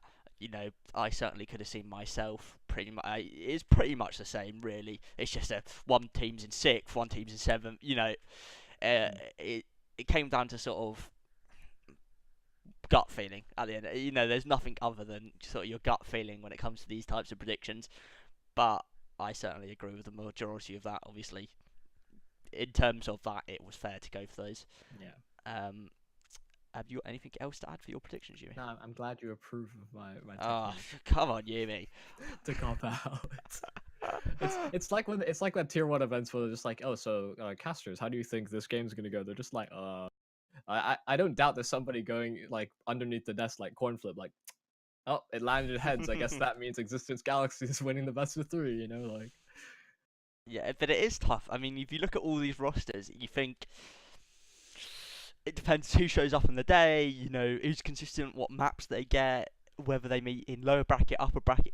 I certainly could have seen myself pretty much. It's pretty much the same, really. It's just one team's in sixth, one team's in seventh. Mm. It came down to sort of gut feeling at the end. There's nothing other than sort of your gut feeling when it comes to these types of predictions. But I certainly agree with the majority of that. Obviously, in terms of that, it was fair to go for those. Yeah. Um, have you got anything else to add for your predictions, Yumi? No, I'm glad you approve of my Oh, technique come on, Yumi. to cop out. It's like when it's like that tier one events where they're just like, oh, so casters, how do you think this game's gonna go? They're just like, I don't doubt there's somebody going like underneath the desk like corn flip, like, oh, it landed heads. I guess that means Existence Galaxy is winning the best of three. Like. Yeah, but it is tough. I mean, if you look at all these rosters, you think it depends who shows up on the day. Who's consistent, what maps they get, whether they meet in lower bracket, upper bracket.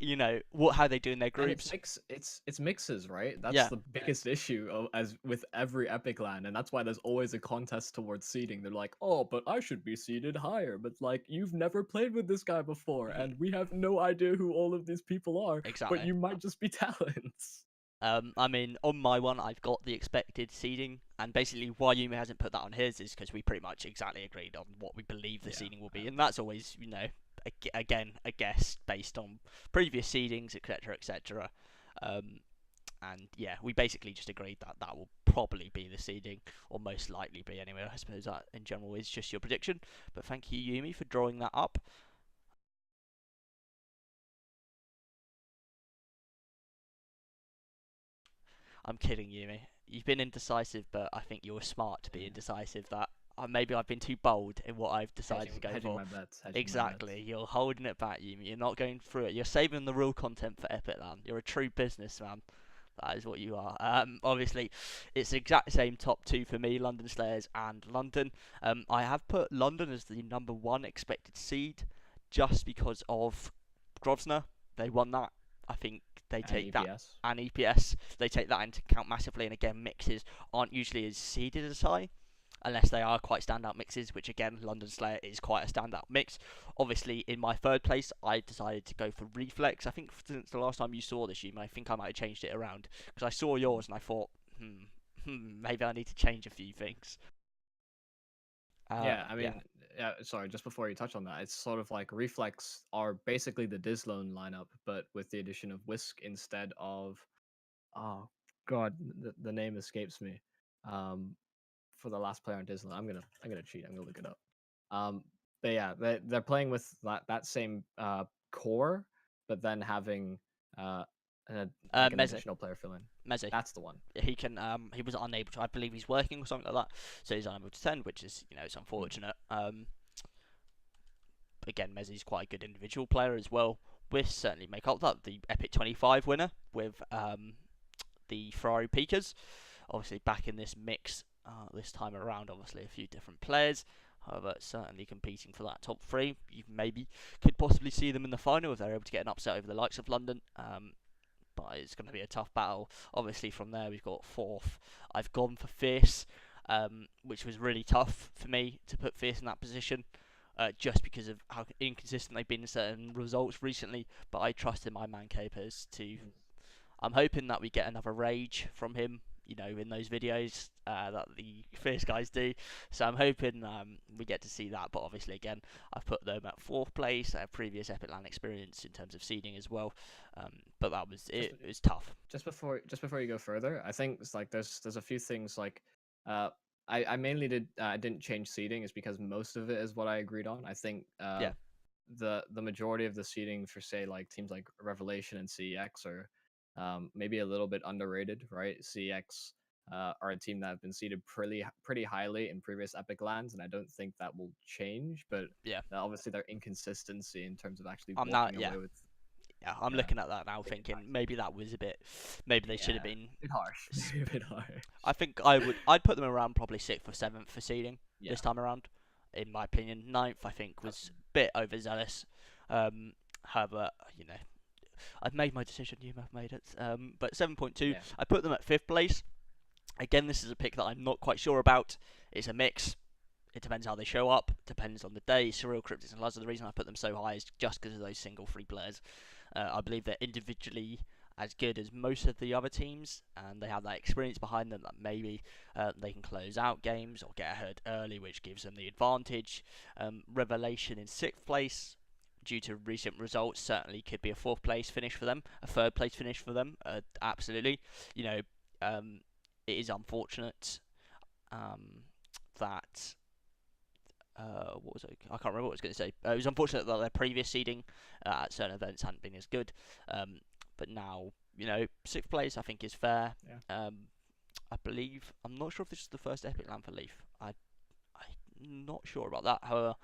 How they do in their And it's groups. it's mixes, right? That's Yeah, the biggest issue as with every Epiclan, and that's why there's always a contest towards seeding. They're like, oh, but I should be seeded higher, but like you've never played with this guy before, mhm, and we have no idea who all of these people are, but exactly. you might just be talents. I mean, on my one, I've got the expected seeding, and basically why Yumi hasn't put that on his is because we pretty much exactly agreed on what we believe the Yeah, seeding will be, and that's always, again, a guess based on previous seedings, etc., etc. And yeah, we basically just agreed that that will probably be the seeding, or most likely be anyway. I suppose that in general is just your prediction, but thank you, Yumi, for drawing that up. I'm kidding, Yumi. You've been indecisive, but I think you were smart to be yeah. indecisive. That maybe I've been too bold in what I've decided to go Hedging for. my bets, hedging my bets. Exactly. You're holding it back, Yumi. You're not going through it. You're saving the real content for Epiclan. You're a true businessman. That is what you are. Obviously, it's the exact same top two for me, London Slayers and London. I have put London as the number one expected seed just because of Grosvenor. They won that. I think they And take that, EPS. and EPS, they take that into account massively. And again, mixes aren't usually as seeded as high unless they are quite standout mixes, which again, London Slayer is quite a standout mix. Obviously, in my third place, I decided to go for Reflex. I think since the last time you saw this, I think I might have changed it around because I saw yours and I thought, maybe I need to change a few things. Yeah, I Yeah. mean, yeah, sorry, just before you touch on that, it's sort of like Reflex are basically the Dislone lineup, but with the addition of Whisk instead of, oh god, the name escapes me. Um, for the last player on Dislone, I'm gonna cheat. I'm gonna look it up. Um, but yeah, they're playing with that same core, but then having uh like an Meze. additional player fill in. Meze. That's the one. He was unable to. I believe he's working or something like that, so he's unable to send, which is it's Mm. unfortunate. Again, Meze's quite a good individual player as well. We certainly make up that the Epic 25 winner with the Ferrari Pikas. Obviously, back in this mix this time around, obviously, a few different players. However, certainly competing for that top three. You maybe could possibly see them in the final if they're able to get an upset over the likes of London. But it's going to be a tough battle. Obviously, from there, we've got fourth. I've gone for Fierce, which was really tough for me to put Fierce in that position. just because of how inconsistent they've been in certain results recently. But I trust in my man Capers to. I'm hoping that we get another rage from him, in those videos that the Fierce guys do. So I'm hoping we get to see that. But obviously, again, I've put them at fourth place. I have previous Epiclan experience in terms of seeding as well. But that was Just it. It was tough. just before you go further, I think it's like there's a few things like uh I mainly didn't change seating is because most of it is what I agreed on. I think Yeah, the majority of the seating for say like teams like Revelation and CEX are maybe a little bit underrated, right? CEX are a team that have been seeded pretty highly in previous Epic lands, and I don't think that will change. But yeah. obviously their inconsistency in terms of actually I'm now. walking Yeah, away with yeah. I'm yeah, looking at that now, big thinking impacts. maybe that was a bit. Maybe they should have Yeah, a been. bit harsh, maybe a bit harsh. I think I would. I'd put them around probably sixth or seventh for seeding Yeah, this time around. In my opinion, ninth I think uh, was a bit overzealous. Um, However, I've made my decision. You have made it. But 7.2, yeah, I put them at fifth place. Again, this is a pick that I'm not quite sure about. It's a mix. It depends how they show up. Depends on the day. Surreal, Cryptids, and Lazar. The reason I put them so high is just because of those single free players. I believe they're individually as good as most of the other teams, and they have that experience behind them that maybe they can close out games or get ahead early, which gives them the advantage. Revelation in sixth place, due to recent results, certainly could be a fourth place finish for them, a third place finish for them. Absolutely, you know, it is unfortunate um, that what was I can't remember what I was going to say. It was unfortunate that their previous seeding at certain events hadn't been as good. But now, sixth place I think is fair. yeah, I believe I'm not sure if this is the first Epic Land for Leaf. I'm not sure about that. However,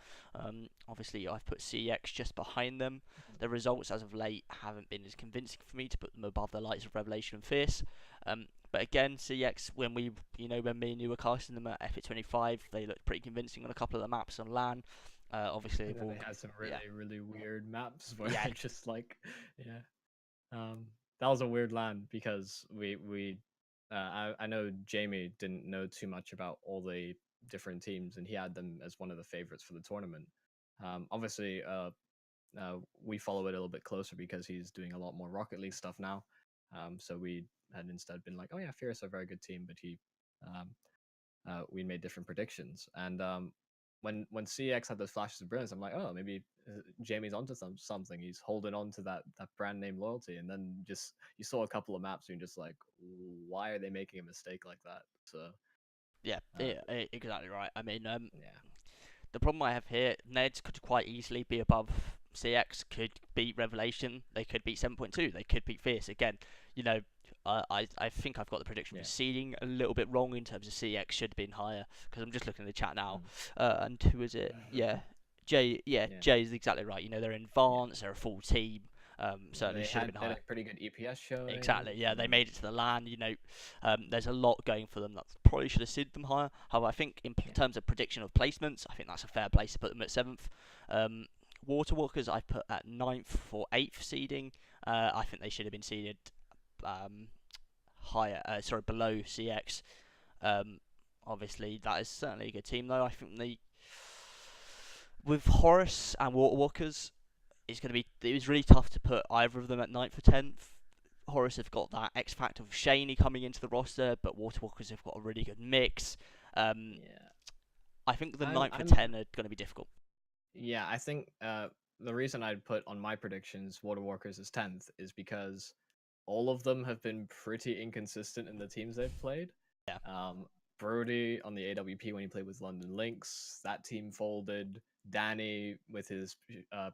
obviously I've put CX just behind them. The results as of late haven't been as convincing for me to put them above the likes of Revelation and Fierce. But again, CX when when me and you were casting them at Epic 25, they looked pretty convincing on a couple of the maps on LAN. Obviously, and they've then all they had some yeah really weird maps where yeah they're just like, yeah. That was a weird land because I know Jamie didn't know too much about all the different teams, and he had them as one of the favorites for the tournament. Obviously, we follow it a little bit closer because he's doing a lot more Rocket League stuff now. So we had instead been like, oh yeah, Fierce are a very good team, but um, we made different predictions. And when CX had those flashes of brilliance, I'm like, oh, maybe Jamie's onto something. He's holding on to that brand name loyalty. And then just you saw a couple of maps, and you're just like, why are they making a mistake like that? So yeah, uh, exactly right. I mean, yeah, the problem I have here, Neds could quite easily be above CX, could beat Revelation, they could beat 7.2, they could beat Fierce. Again, you know, I think I've got the prediction for yeah, seeding a little bit wrong in terms of CX should have been higher, because I'm just looking at the chat now. mm, And who is it? Yeah, Jay. Yeah, yeah, Jay is exactly right. They're in yeah. advance, they're a full team. Certainly They should have had been they had higher. a pretty good EPS showing, Exactly. Yeah, they and made it to the land. There's a lot going for them. That probably should have seeded them higher. However, I think in yeah, terms of prediction of placements, I think that's a fair place to put them at seventh. Um, Waterwalkers I put at ninth for eighth seeding. I think they should have been seeded um, higher. Sorry, below CX. Um, Obviously, that is certainly a good team though. I think with Horace and Waterwalkers, it was really tough to put either of them at ninth or 10th. Horace have got that X factor of Shaney coming into the roster, but Waterwalkers have got a really good mix. Um, yeah. I think the I'm ninth or I'm 10 are going to be difficult. Yeah, I think the reason I'd put on my predictions Water Walkers as 10th is because all of them have been pretty inconsistent in the teams they've played. Yeah, Um, Brody on the AWP when he played with London Lynx, that team folded. Danny with his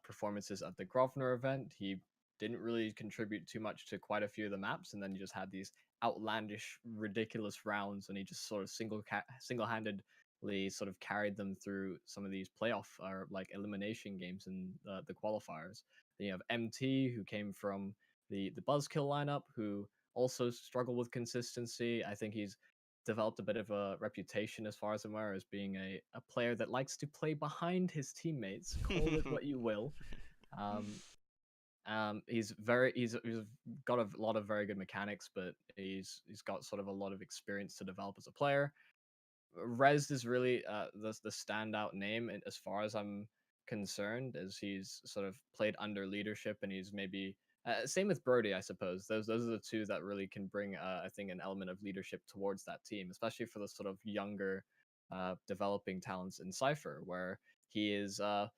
performances at the Grosvenor event, he didn't really contribute too much to quite a few of the maps, and then you just had these outlandish, ridiculous rounds, and he just sort of single-handed sort of carried them through some of these playoff or like elimination games in the qualifiers. Then you have MT who came from the Buzzkill lineup, who also struggled with consistency. I think he's developed a bit of a reputation as far as I'm aware as being a player that likes to play behind his teammates. Call it what you will. Um, he's got a lot of very good mechanics, but he's got sort of a lot of experience to develop as a player. Rez is really the standout name as far as I'm concerned as he's sort of played under leadership, and he's maybe same with Brody, I suppose. Those are the two that really can bring, I think, an element of leadership towards that team, especially for the sort of younger, developing talents in Cypher, where he is a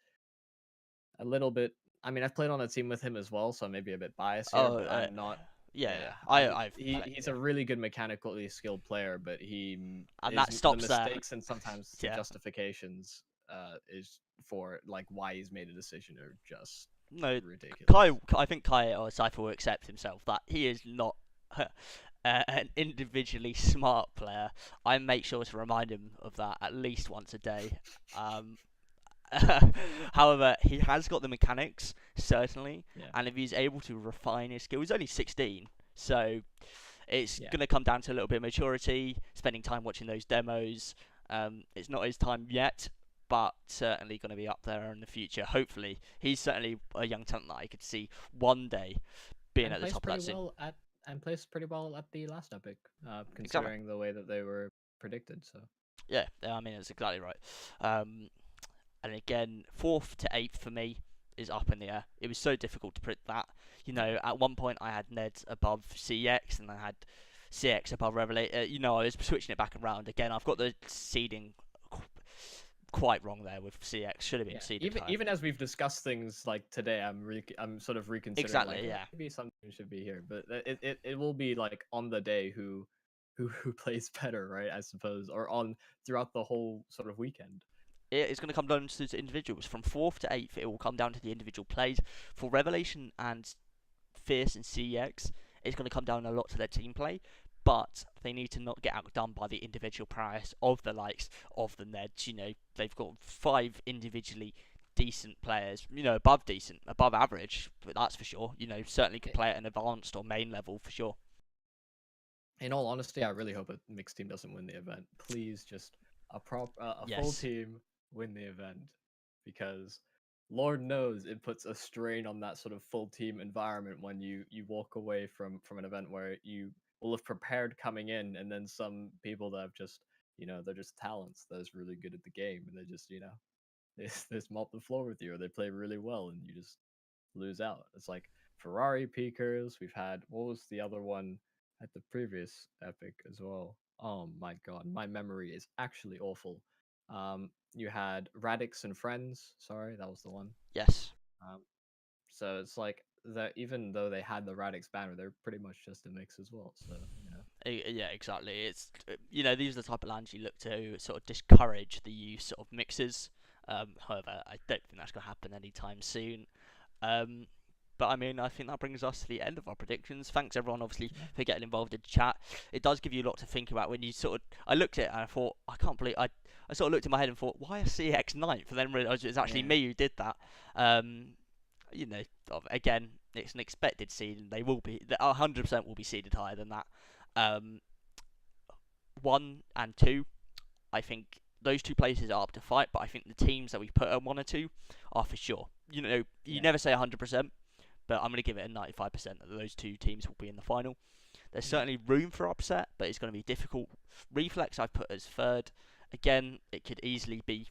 little bit. I mean, I've played on a team with him as well, so I may be a bit biased here, Oh, but I'm not. yeah, Yeah, I've he's a really good mechanically skilled player, but and is that the stops there. mistakes and sometimes the Yeah. justifications is for like why he's made a decision are just No, ridiculous. I think Kai or Cypher will accept himself that he is not an individually smart player. I make sure to remind him of that at least once a day. Um, However, he has got the mechanics, certainly, Yeah, and if he's able to refine his skill, he's only 16, so it's yeah. going to come down to a little bit of maturity, spending time watching those demos. It's not his time yet, but certainly going to be up there in the future. Hopefully, he's certainly a young talent that I could see one day being And at the plays top of pretty that scene. well at and plays pretty well at the last Epic, Exactly. considering the way that they were predicted. So Yeah, I mean, it's exactly right. Um, and again, fourth to eighth for me is up in the air. It was so difficult to predict that. You know, at one point I had Neds above CX and I had CX above Revelate. You know, I was switching it back around. Again, I've got the seeding quite wrong there with CX. Should have been yeah, seeded higher. even as we've discussed things like today, I'm sort of reconsidering like Exactly, yeah. maybe something should be here, but it will be like on the day who plays better, right? I suppose, or on throughout the whole sort of weekend. It's going to come down to individuals. From fourth to eighth, it will come down to the individual plays. For Revelation and Fierce and CX, it's going to come down a lot to their team play, but they need to not get outdone by the individual prowess of the likes of the Neds. You know, they've got 5 individually decent players, you know, above decent, above average, but that's for sure. You know, certainly could play at an advanced or main level for sure. In all honesty, I really hope a mixed team doesn't win the event. Please, just a full Yes. team win the event, because Lord knows it puts a strain on that sort of full team environment when you walk away from an event where you will have prepared coming in, and then some people that have just, they're just talents that's really good at the game, and they just, they just mop the floor with you, or they play really well and you just lose out. It's like Ferrari peakers. We've had, what was the other one at the previous Epic as well? Oh my god, my memory is actually awful. You had Radix and Friends. Sorry, that was the one. Yes. Um, so it's like that. Even though they had the Radix banner, they're pretty much just a mix as well. So Yeah, exactly. It's you know, these are the type of lands you look to sort of discourage the use of mixes. However, I don't think that's going to happen anytime soon. Um, but I mean, I think that brings us to the end of our predictions. Thanks everyone, obviously, for getting involved in the chat. It does give you a lot to think about when you sort of. I looked at it and I thought, I can't believe I sort of looked in my head and thought, why is CX ninth? And then realised it was actually yeah, me who did that. You know, again, it's an expected seed, and they will be 100% will be seeded higher than that. Um, 1 and 2, I think those 2 places are up to fight, but I think the teams that we put at 1 and 2 are for sure. You know, you yeah, never say 100%, but I'm going to give it a 95% that those 2 teams will be in the final. There's yeah. certainly room for upset, but it's going to be difficult. Reflex I've put as third. Again, it could easily be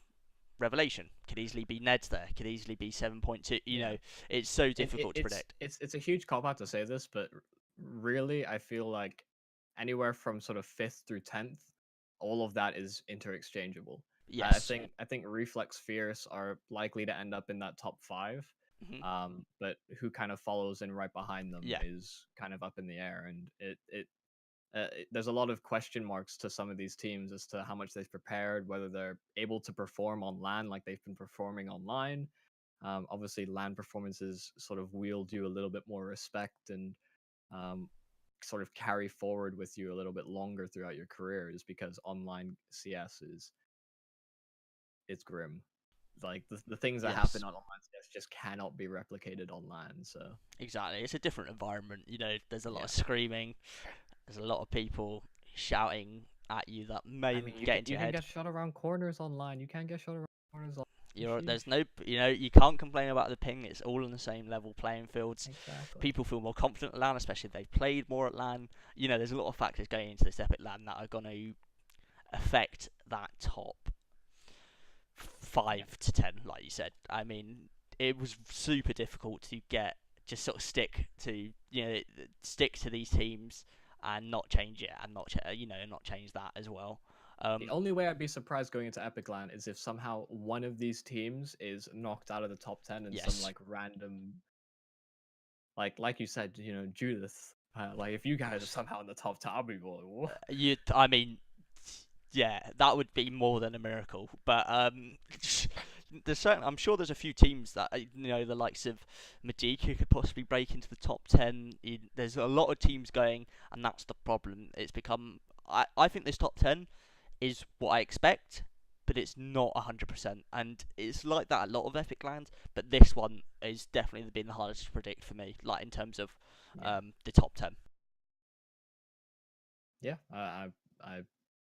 Revelation, could easily be Ned's there, could easily be 7.2. You Yeah. know, it's so It, it, difficult to it's predict. it's it's a huge cop out to say this, but really, I feel like anywhere from sort of fifth through 10th, all of that is interexchangeable. Yes. I think Reflex Fierce are likely to end up in that top 5. Hmm. But who kind of follows in right behind them Yeah. is kind of up in the air, and there's a lot of question marks to some of these teams as to how much they've prepared, whether they're able to perform on LAN like they've been performing online. Obviously, LAN performances sort of wield you a little bit more respect, and um, sort of carry forward with you a little bit longer throughout your career, is because online CS is it's grim. Like the things that happen Yes. on online CS just cannot be replicated online. So Exactly. It's a different environment. You know, there's a lot yeah, of screaming. There's a lot of people shouting at you that I may mean, get into you your can head. get shot around corners online. You can get shot around corners online. There's Sheesh. no, you know, you can't complain about the ping. It's all on the same level playing fields. Exactly. People feel more confident at LAN, especially if they've played more at LAN. You know, there's a lot of factors going into this Epic LAN that are going to affect that top Yeah. 5 to 10, like you said. I mean, it was super difficult to get just sort of stick to these teams and not change it and not change that as well. The Um, only way I'd be surprised going into Epiclan is if somehow one of these teams is knocked out of the top 10 in some yes, like random, like you said, Judith. Like if you guys are somehow in the top 10, I'll be like, what? I mean, yeah, that would be more than a miracle. But I'm sure there's a few teams that the likes of Medica could possibly break into the top 10. There's a lot of teams going, and that's the problem. It's become. I think this top 10 is what I expect, but it's not 100%. And it's like that a lot of Epic lands, but this one is definitely been the hardest to predict for me, like in terms of Yeah, the top 10. yeah. I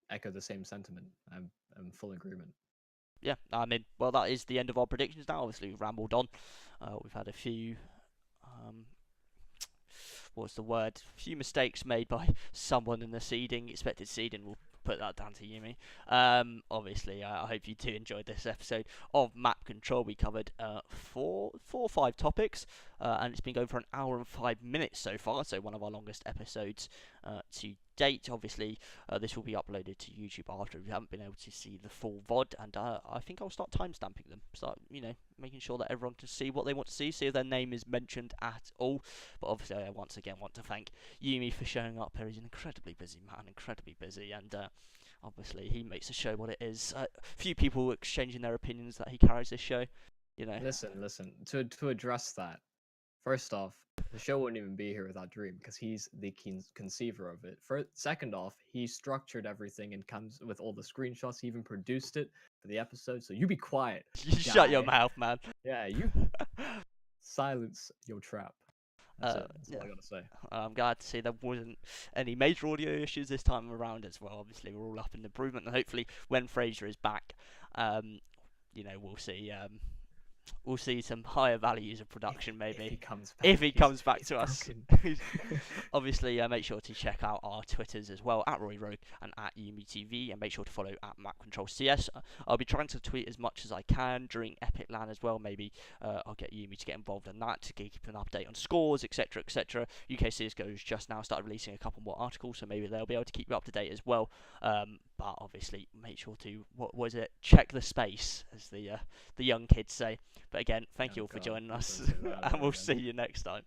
echo the same sentiment. I'm full agreement. Yeah, I mean, well, that is the end of our predictions now. Obviously, we've rambled on. We've had a few um, what's the word? A few mistakes made by someone in the seeding, expected seeding. We'll put that down to Yumi. Obviously, I hope you do enjoyed this episode of Map Control. We covered four or five topics, and it's been going for an hour and 5 minutes so far. So one of our longest episodes to date. Obviously, this will be uploaded to YouTube after we haven't been able to see the full VOD, and I think I'll start timestamping them. Start, making sure that everyone can see what they want to see if their name is mentioned at all. But obviously, I once again want to thank Yumi for showing up here. He's an incredibly busy man, incredibly busy, and obviously he makes the show what it is. Few people exchanging their opinions that he carries this show. You know, Listen. To address that, first off, the show wouldn't even be here without Dream because he's the conceiver of it. Second off, he structured everything and comes with all the screenshots. He even produced it for the episode. So you be quiet, you shut your guy. mouth, man. Yeah, you silence your trap. That's it. That's all Yeah. I gotta say. I'm glad to see there wasn't any major audio issues this time around as well. Obviously, we're all up in improvement, and hopefully, when Fraser is back, we'll see. We'll see some higher values of production, maybe. If he comes back, If he comes back he's to us. broken. Obviously, make sure to check out our Twitters as well, at Roy Rogue and at YumiTV, and make sure to follow at MapControlCS. I'll be trying to tweet as much as I can during Epiclan as well. Maybe I'll get Yumi to get involved in that to keep an update on scores, etc., etc. UK CSGO's just now started releasing a couple more articles, so maybe they'll be able to keep you up to date as well. But obviously, make sure to check the space, as the young kids say. But again, thank you all for joining us, and we'll see you next time.